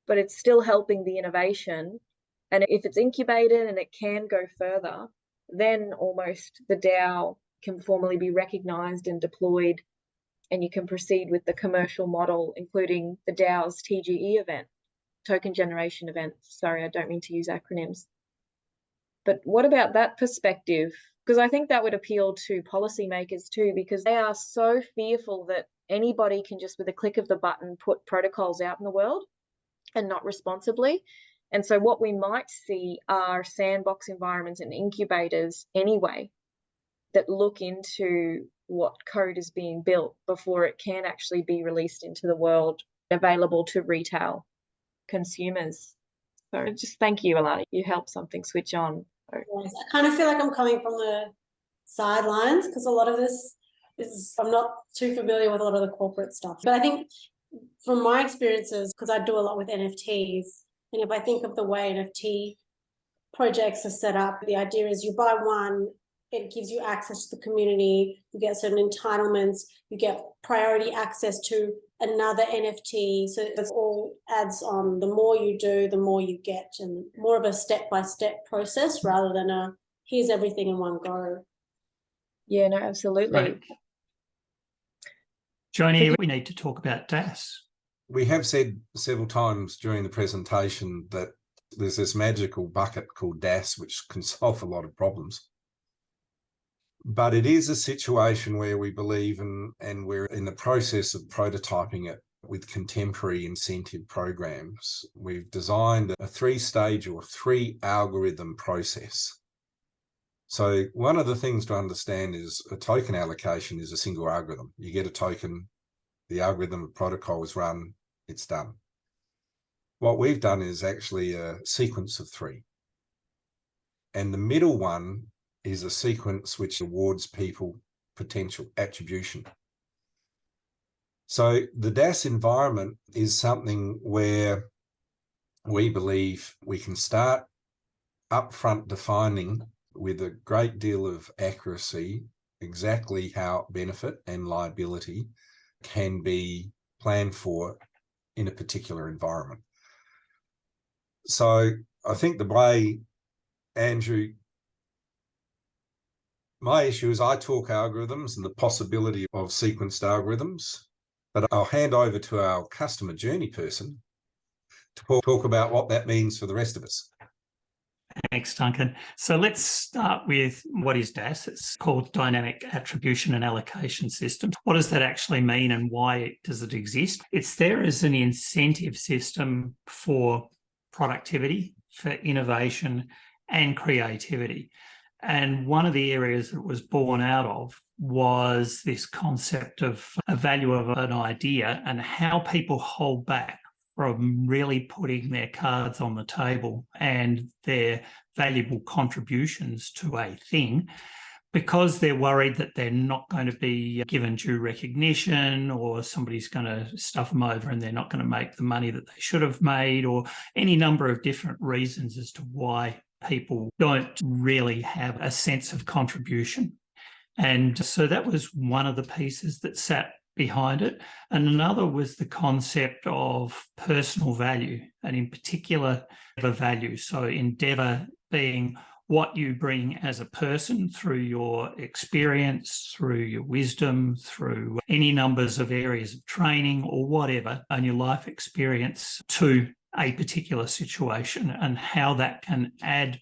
but it's still helping the innovation. And if it's incubated and it can go further, then almost the DAO can formally be recognized and deployed, and you can proceed with the commercial model, including the DAO's TGE event, token generation event. Sorry, I don't mean to use acronyms. But what about that perspective? Because I think that would appeal to policymakers too, because they are so fearful that anybody can just with a click of the button put protocols out in the world and not responsibly. And so what we might see are sandbox environments and incubators anyway that look into what code is being built before it can actually be released into the world, available to retail consumers. So just thank you, Alana. You helped something switch on. Yes, I kind of feel like I'm coming from the sidelines, because a lot of this I'm not too familiar with a lot of the corporate stuff. But I think from my experiences, because I do a lot with NFTs, and if I think of the way NFT projects are set up, the idea is you buy one, it gives you access to the community, you get certain entitlements, you get priority access to another NFT. So it all adds on. The more you do, the more you get, and more of a step-by-step process rather than a here's everything in one go. Yeah, no, absolutely. Right. Joni, we need to talk about DAAS. We have said several times during the presentation that there's this magical bucket called DAAS, which can solve a lot of problems. But it is a situation where we believe, and we're in the process of prototyping it with contemporary incentive programs. We've designed a 3-stage or 3-algorithm process. So one of the things to understand is a token allocation is a single algorithm. You get a token, the algorithm of protocol is run, it's done. What we've done is actually a sequence of 3. And the middle one is a sequence which awards people potential attribution. So the DAAS environment is something where we believe we can start upfront defining with a great deal of accuracy exactly how benefit and liability can be planned for in a particular environment. So I think the way, Andrew, my issue is I talk algorithms and the possibility of sequenced algorithms, but I'll hand over to our customer journey person to talk about what that means for the rest of us. Thanks, Duncan. So let's start with what is DAAS. It's called Dynamic Attribution and Allocation System. What does that actually mean and why does it exist? It's there as an incentive system for productivity, for innovation and creativity. And one of the areas that it was born out of was this concept of a value of an idea and how people hold back from really putting their cards on the table and their valuable contributions to a thing because they're worried that they're not going to be given due recognition, or somebody's going to stuff them over and they're not going to make the money that they should have made, or any number of different reasons as to why people don't really have a sense of contribution. And so that was one of the pieces that sat behind it. And another was the concept of personal value, and in particular, the value. So Endeavour being what you bring as a person through your experience, through your wisdom, through any numbers of areas of training or whatever, and your life experience to a particular situation, and how that can add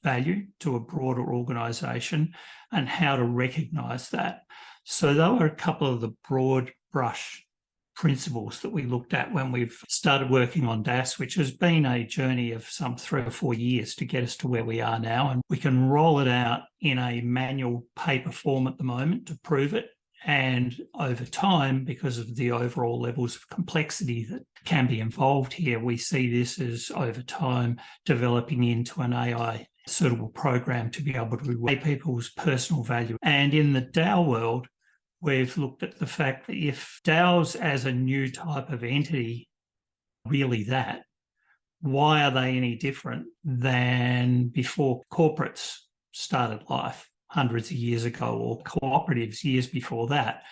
value to a broader organisation and how to recognise that. So there were a couple of the broad brush principles that we looked at when we've started working on DAAS, which has been a journey of some 3 or 4 years to get us to where we are now. And we can roll it out in a manual paper form at the moment to prove it. And over time, because of the overall levels of complexity that can be involved here, we see this as over time developing into an AI suitable program to be able to weigh people's personal value. And in the DAO world, we've looked at the fact that if DAOs as a new type of entity, really that, why are they any different than before corporates started life hundreds of years ago, or cooperatives years before that?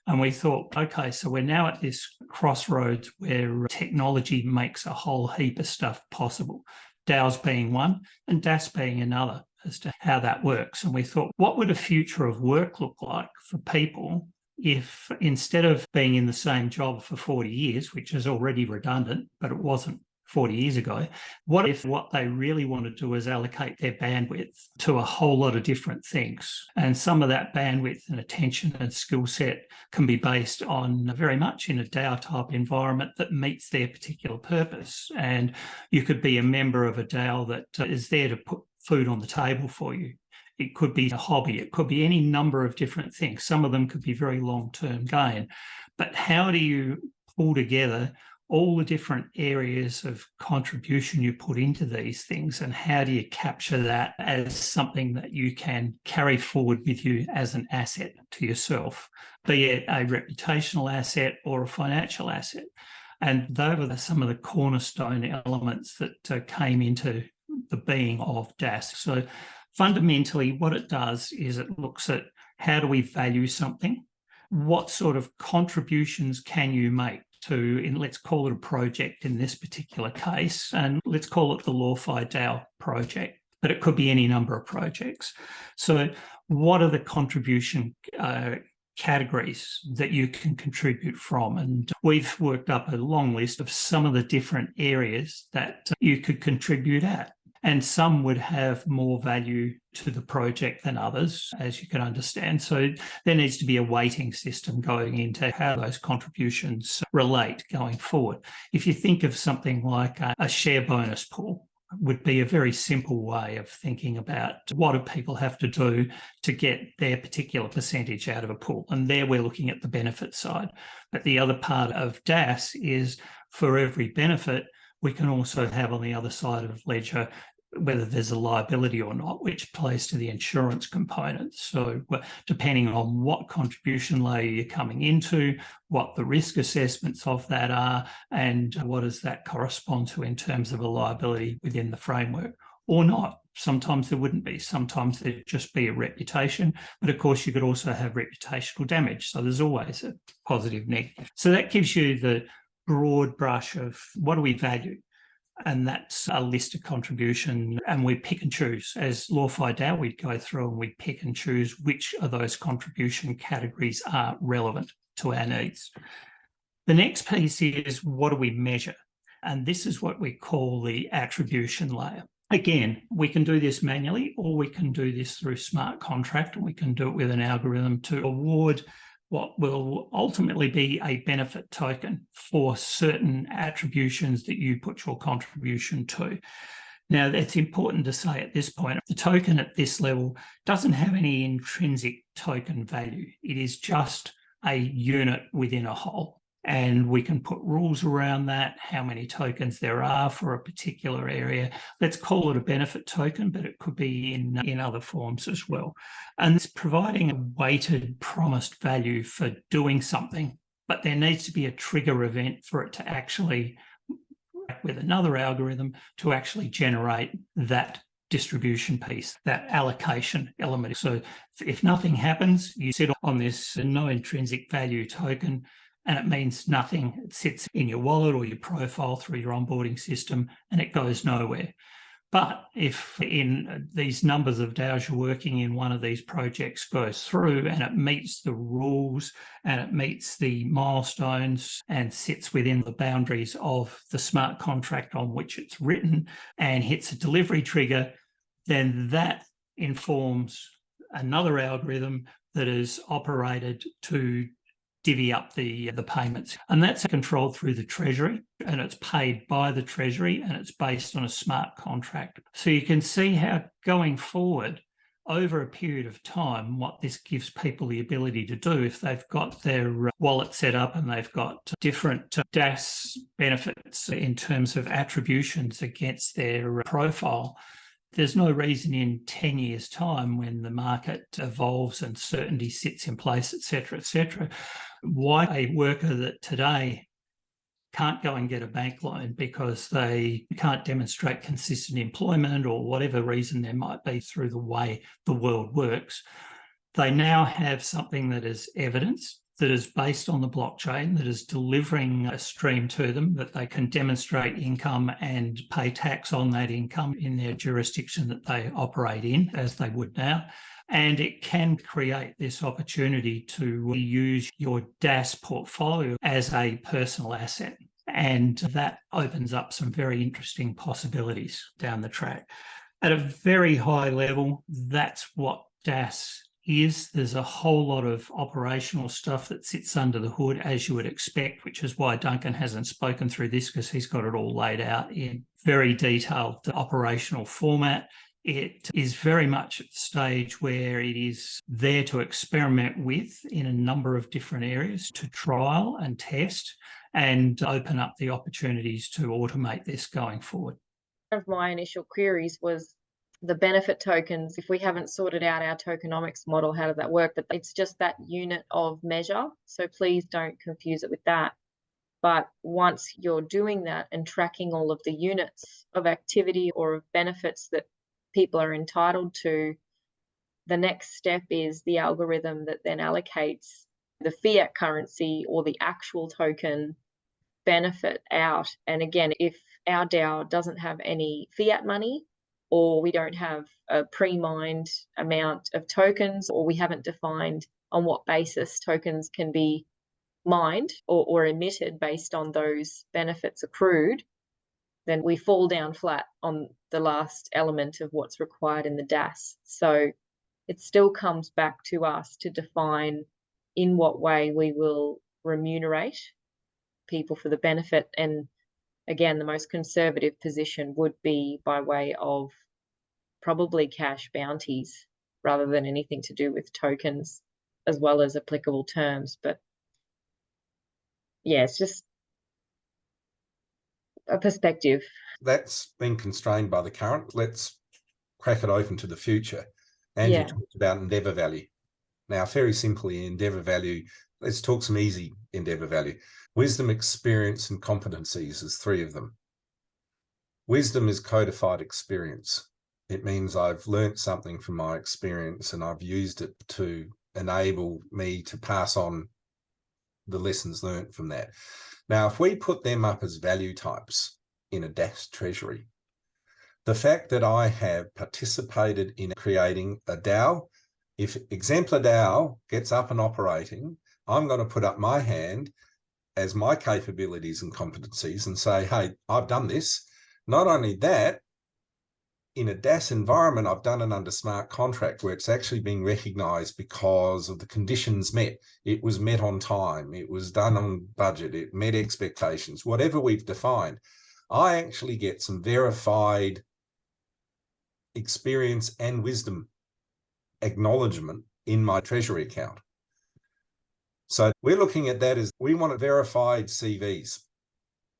And we thought, okay, so we're now at this crossroads where technology makes a whole heap of stuff possible, DAOs being one and DAAS being another, as to how that works. And we thought, what would a future of work look like for people if, instead of being in the same job for 40 years, which is already redundant, but it wasn't 40 years ago, what if what they really want to do is allocate their bandwidth to a whole lot of different things? And some of that bandwidth and attention and skill set can be based on very much in a DAO type environment that meets their particular purpose. And you could be a member of a DAO that is there to put food on the table for you. It could be a hobby. It could be any number of different things. Some of them could be very long-term gain. But how do you pull together all the different areas of contribution you put into these things, and how do you capture that as something that you can carry forward with you as an asset to yourself, be it a reputational asset or a financial asset. And those were some of the cornerstone elements that came into the being of DAOs. So fundamentally, what it does is it looks at how do we value something? What sort of contributions can you make to, and let's call it a project in this particular case, and let's call it the LawFi DAO project, but it could be any number of projects. So what are the contribution categories that you can contribute from? And we've worked up a long list of some of the different areas that you could contribute at. And some would have more value to the project than others, as you can understand. So there needs to be a weighting system going into how those contributions relate going forward. If you think of something like a share bonus pool, would be a very simple way of thinking about what do people have to do to get their particular percentage out of a pool. And there we're looking at the benefit side. But the other part of DAS is for every benefit, we can also have on the other side of ledger whether there's a liability or not, which plays to the insurance component. So depending on what contribution layer you're coming into, what the risk assessments of that are, and what does that correspond to in terms of a liability within the framework or not. Sometimes there wouldn't be. Sometimes there'd just be a reputation. But of course, you could also have reputational damage. So there's always a positive, negative. So that gives you the broad brush of what do we value? And that's a list of contribution, and we pick and choose. As LawFi DAO, we'd go through and we pick and choose which of those contribution categories are relevant to our needs. The next piece is what do we measure? And this is what we call the attribution layer. Again, we can do this manually, or we can do this through smart contract, and we can do it with an algorithm to award what will ultimately be a benefit token for certain attributions that you put your contribution to. Now, that's important to say at this point. The token at this level doesn't have any intrinsic token value. It is just a unit within a whole. And we can put rules around that, how many tokens there are for a particular area. Let's call it a benefit token, but it could be in other forms as well. And it's providing a weighted promised value for doing something, but there needs to be a trigger event for it to actually, with another algorithm, to actually generate that distribution piece, that allocation element. So if nothing happens, you sit on this no intrinsic value token, and it means nothing. It sits in your wallet or your profile through your onboarding system, and it goes nowhere. But if in these numbers of DAOs you're working in, one of these projects goes through and it meets the rules and it meets the milestones and sits within the boundaries of the smart contract on which it's written and hits a delivery trigger, then that informs another algorithm that is operated to divvy up the payments. And that's controlled through the Treasury, and it's paid by the Treasury, and it's based on a smart contract. So you can see how going forward over a period of time, what this gives people the ability to do if they've got their wallet set up and they've got different DAS benefits in terms of attributions against their profile. There's no reason in 10 years' time, when the market evolves and certainty sits in place, et cetera, why a worker that today can't go and get a bank loan because they can't demonstrate consistent employment or whatever reason there might be through the way the world works, they now have something that is evidence, that is based on the blockchain, that is delivering a stream to them, that they can demonstrate income and pay tax on that income in their jurisdiction that they operate in, as they would now. And it can create this opportunity to use your DAS portfolio as a personal asset. And that opens up some very interesting possibilities down the track. At a very high level, that's what DAS is. There's a whole lot of operational stuff that sits under the hood, as you would expect, which is why Duncan hasn't spoken through this, because he's got it all laid out in very detailed operational format. It is very much at the stage where it is there to experiment with in a number of different areas, to trial and test and open up the opportunities to automate this going forward. One of my initial queries was the benefit tokens. If we haven't sorted out our tokenomics model, how does that work? But it's just that unit of measure. So please don't confuse it with that. But once you're doing that and tracking all of the units of activity or of benefits that people are entitled to, the next step is the algorithm that then allocates the fiat currency or the actual token benefit out. And again, if our DAO doesn't have any fiat money, or we don't have a pre-mined amount of tokens, or we haven't defined on what basis tokens can be mined or emitted based on those benefits accrued, then we fall down flat on the last element of what's required in the DAAS. So it still comes back to us to define in what way we will remunerate people for the benefit. And again, the most conservative position would be by way of probably cash bounties rather than anything to do with tokens, as well as applicable terms. But yeah, it's just a perspective. That's been constrained by the current. Let's crack it open to the future. Andrew talked about Endeavour value. Now, very simply, Endeavour value, let's talk some easy Endeavour value. Wisdom, experience, and competencies is 3 of them. Wisdom is codified experience. It means I've learnt something from my experience and I've used it to enable me to pass on the lessons learnt from that. Now, if we put them up as value types in a DAOs treasury, the fact that I have participated in creating a DAO, if Exemplar DAO gets up and operating, I'm going to put up my hand as my capabilities and competencies and say, hey, I've done this. Not only that, in a DAOs environment, I've done it under smart contract where it's actually being recognized because of the conditions met. It was met on time. It was done on budget. It met expectations, whatever we've defined. I actually get some verified experience and wisdom acknowledgement in my treasury account. So we're looking at that as we want verified CVs,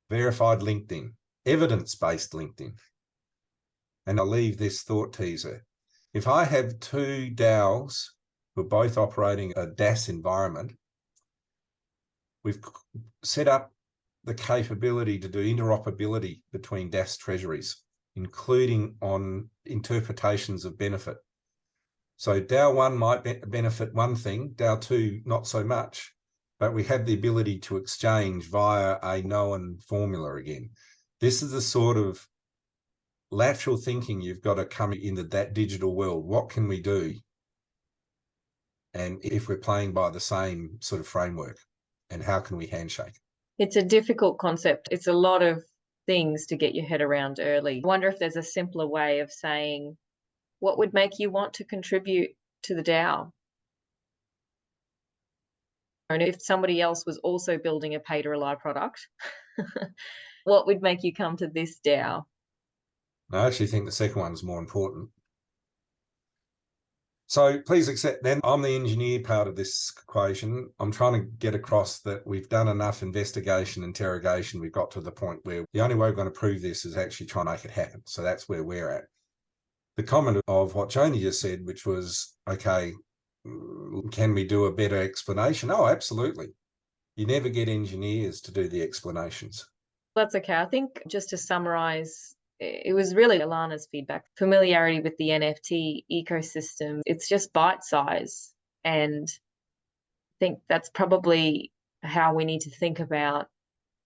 verified LinkedIn, evidence-based LinkedIn. And I'll leave this thought teaser. If I have 2 DAOs who are both operating a DAOs environment, we've set up the capability to do interoperability between DAOs treasuries, including on interpretations of benefit. So DAO 1 might benefit one thing, DAO 2 not so much, but we have the ability to exchange via a known formula again. This is the sort of lateral thinking you've got to come into that digital world. What can we do? And if we're playing by the same sort of framework, and how can we handshake? It's a difficult concept. It's a lot of things to get your head around early. I wonder if there's a simpler way of saying, what would make you want to contribute to the DAO? And if somebody else was also building a pay-to-rely product, what would make you come to this DAO? I actually think the second one's more important. So please accept then, I'm the engineer part of this equation. I'm trying to get across that we've done enough investigation, interrogation. We've got to the point where the only way we're going to prove this is actually try and make it happen. So that's where we're at. The comment of what Joni just said, which was, okay, can we do a better explanation? Oh, absolutely. You never get engineers to do the explanations. That's okay. I think just to summarize, it was really Alana's feedback. Familiarity with the NFT ecosystem, it's just bite size. And I think that's probably how we need to think about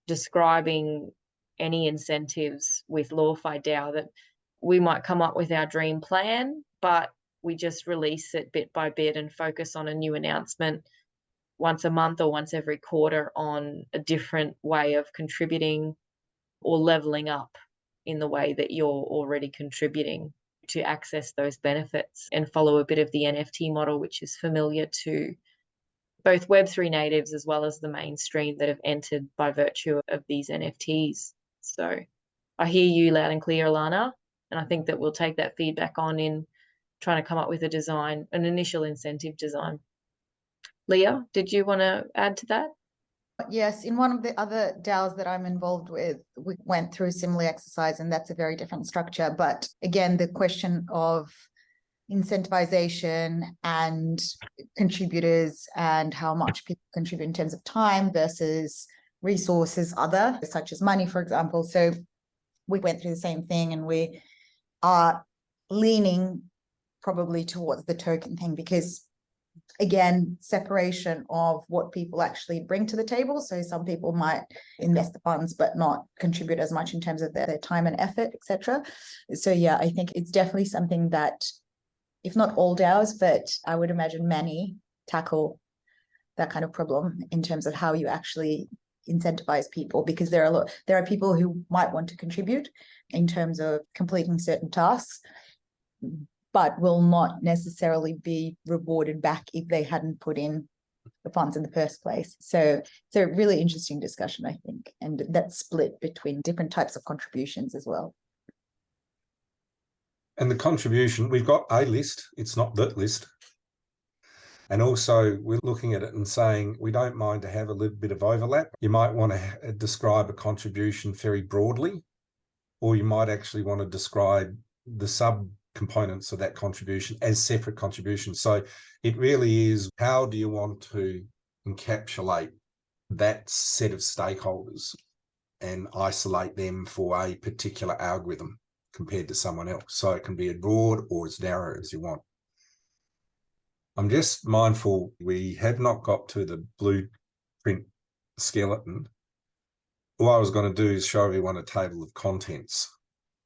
describing any incentives with LawFi DAO, that we might come up with our dream plan, but we just release it bit by bit and focus on a new announcement once a month or once every quarter on a different way of contributing or leveling up in the way that you're already contributing to access those benefits, and follow a bit of the NFT model, which is familiar to both Web3 natives as well as the mainstream that have entered by virtue of these NFTs. So I hear you loud and clear, Alana, and I think that we'll take that feedback on in trying to come up with a design, an initial incentive design. Leah, did you want to add to that? Yes, in one of the other DAOs that I'm involved with, we went through a similar exercise, and that's a very different structure. But again, the question of incentivization and contributors and how much people contribute in terms of time versus resources, such as money, for example. So we went through the same thing, and we are leaning probably towards the token thing because, again, separation of what people actually bring to the table. So some people might invest the funds but not contribute as much in terms of their time and effort, etc. So yeah, I think it's definitely something that, if not all DAOs, but I would imagine many tackle that kind of problem in terms of how you actually incentivize people, because there are people who might want to contribute in terms of completing certain tasks, but will not necessarily be rewarded back if they hadn't put in the funds in the first place. So it's a really interesting discussion, I think, and that split between different types of contributions as well. And the contribution, we've got a list, it's not the list. And also we're looking at it and saying, we don't mind to have a little bit of overlap. You might want to describe a contribution very broadly, or you might actually want to describe the sub-components of that contribution as separate contributions. So it really is, how do you want to encapsulate that set of stakeholders and isolate them for a particular algorithm compared to someone else? So it can be as broad or as narrow as you want. I'm just mindful we have not got to the blueprint skeleton. All I was going to do is show everyone a table of contents.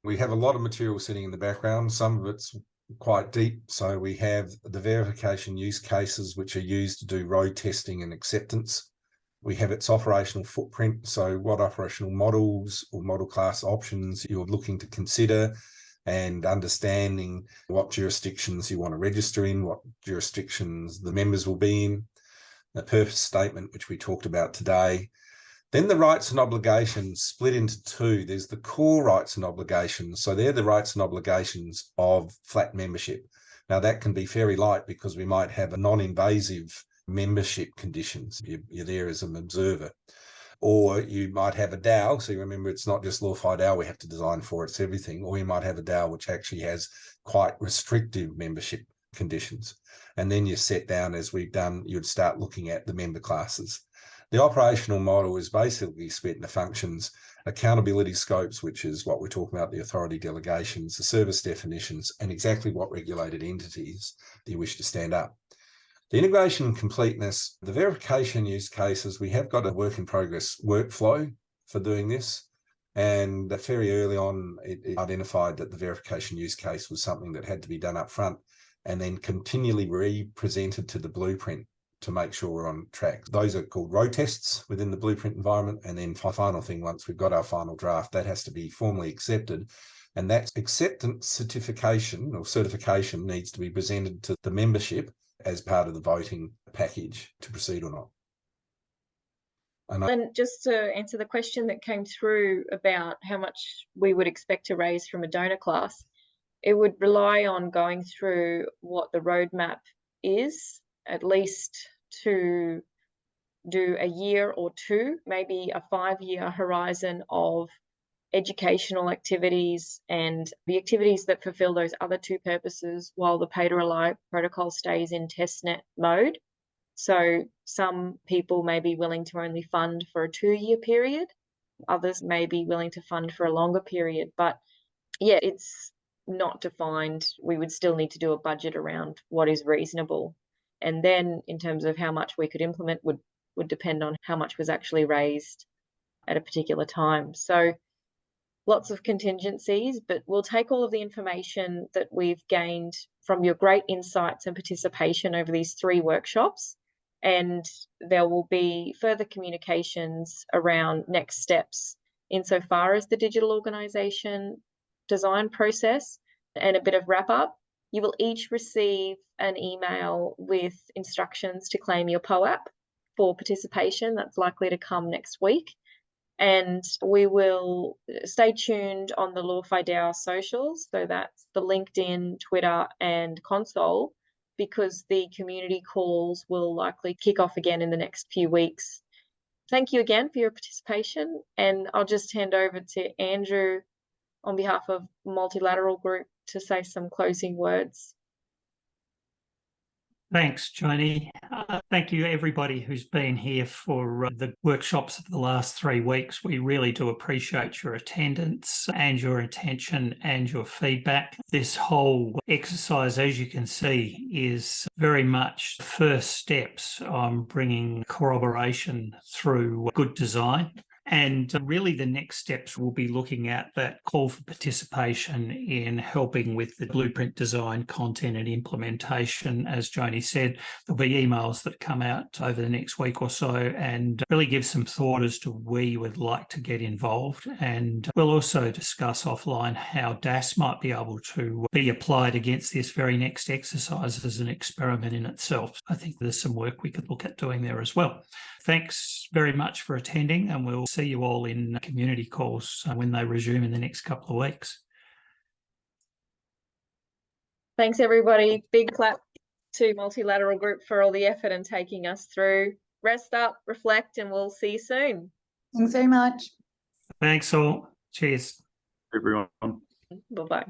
We have a lot of material sitting in the background. Some of it's quite deep. So we have the verification use cases, which are used to do road testing and acceptance. We have its operational footprint. So what operational models or model class options you're looking to consider, and understanding what jurisdictions you want to register in, what jurisdictions the members will be in, the purpose statement, which we talked about today. Then the rights and obligations split into two. There's the core rights and obligations. So they're the rights and obligations of flat membership. Now that can be very light because we might have a non-invasive membership conditions. You're there as an observer. Or you might have a DAO. So you remember, it's not just LawFi DAO we have to design for, it's everything. Or you might have a DAO which actually has quite restrictive membership conditions. And then you set down, as we've done, you'd start looking at the member classes. The operational model is basically split into functions, accountability scopes, which is what we're talking about, the authority delegations, the service definitions, and exactly what regulated entities do you wish to stand up. The integration completeness, the verification use cases, we have got a work in progress workflow for doing this. And very early on, it identified that the verification use case was something that had to be done up front and then continually re-presented to the blueprint to make sure we're on track. Those are called road tests within the blueprint environment. And then final thing, once we've got our final draft, that has to be formally accepted. And that acceptance certification or certification needs to be presented to the membership as part of the voting package to proceed or not. And just to answer the question that came through about how much we would expect to raise from a donor class, it would rely on going through what the roadmap is, at least to do a year or two, maybe a 5-year horizon of educational activities and the activities that fulfill those other two purposes while the pay-to-rely protocol stays in testnet mode. So some people may be willing to only fund for a 2-year period. Others may be willing to fund for a longer period. But yeah, it's not defined. We would still need to do a budget around what is reasonable. And then in terms of how much we could implement would depend on how much was actually raised at a particular time. So lots of contingencies, but we'll take all of the information that we've gained from your great insights and participation over these 3 workshops, and there will be further communications around next steps insofar as the digital organisation design process and a bit of wrap up. You will each receive an email with instructions to claim your POAP for participation. That's likely to come next week. And we will stay tuned on the LawFi DAO socials. So that's the LinkedIn, Twitter, and console, because the community calls will likely kick off again in the next few weeks thank you again for your participation, and I'll just hand over to Andrew on behalf of Multilateral Group to say some closing words. Thanks, Joni. Thank you, everybody who's been here for the workshops of the last 3 weeks. We really do appreciate your attendance and your attention and your feedback. This whole exercise, as you can see, is very much first steps on bringing corroboration through good design. And really the next steps will be looking at that call for participation in helping with the blueprint design, content and implementation. As Joni said, there'll be emails that come out over the next week or so and really give some thought as to where you would like to get involved. And we'll also discuss offline how DAAS might be able to be applied against this very next exercise as an experiment in itself. I think there's some work we could look at doing there as well. Thanks very much for attending, and we'll see you all in community calls when they resume in the next couple of weeks. Thanks, everybody. Big clap to Multilateral Group for all the effort and taking us through. Rest up, reflect, and we'll see you soon. Thanks very much. Thanks all. Cheers. Everyone. Bye-bye.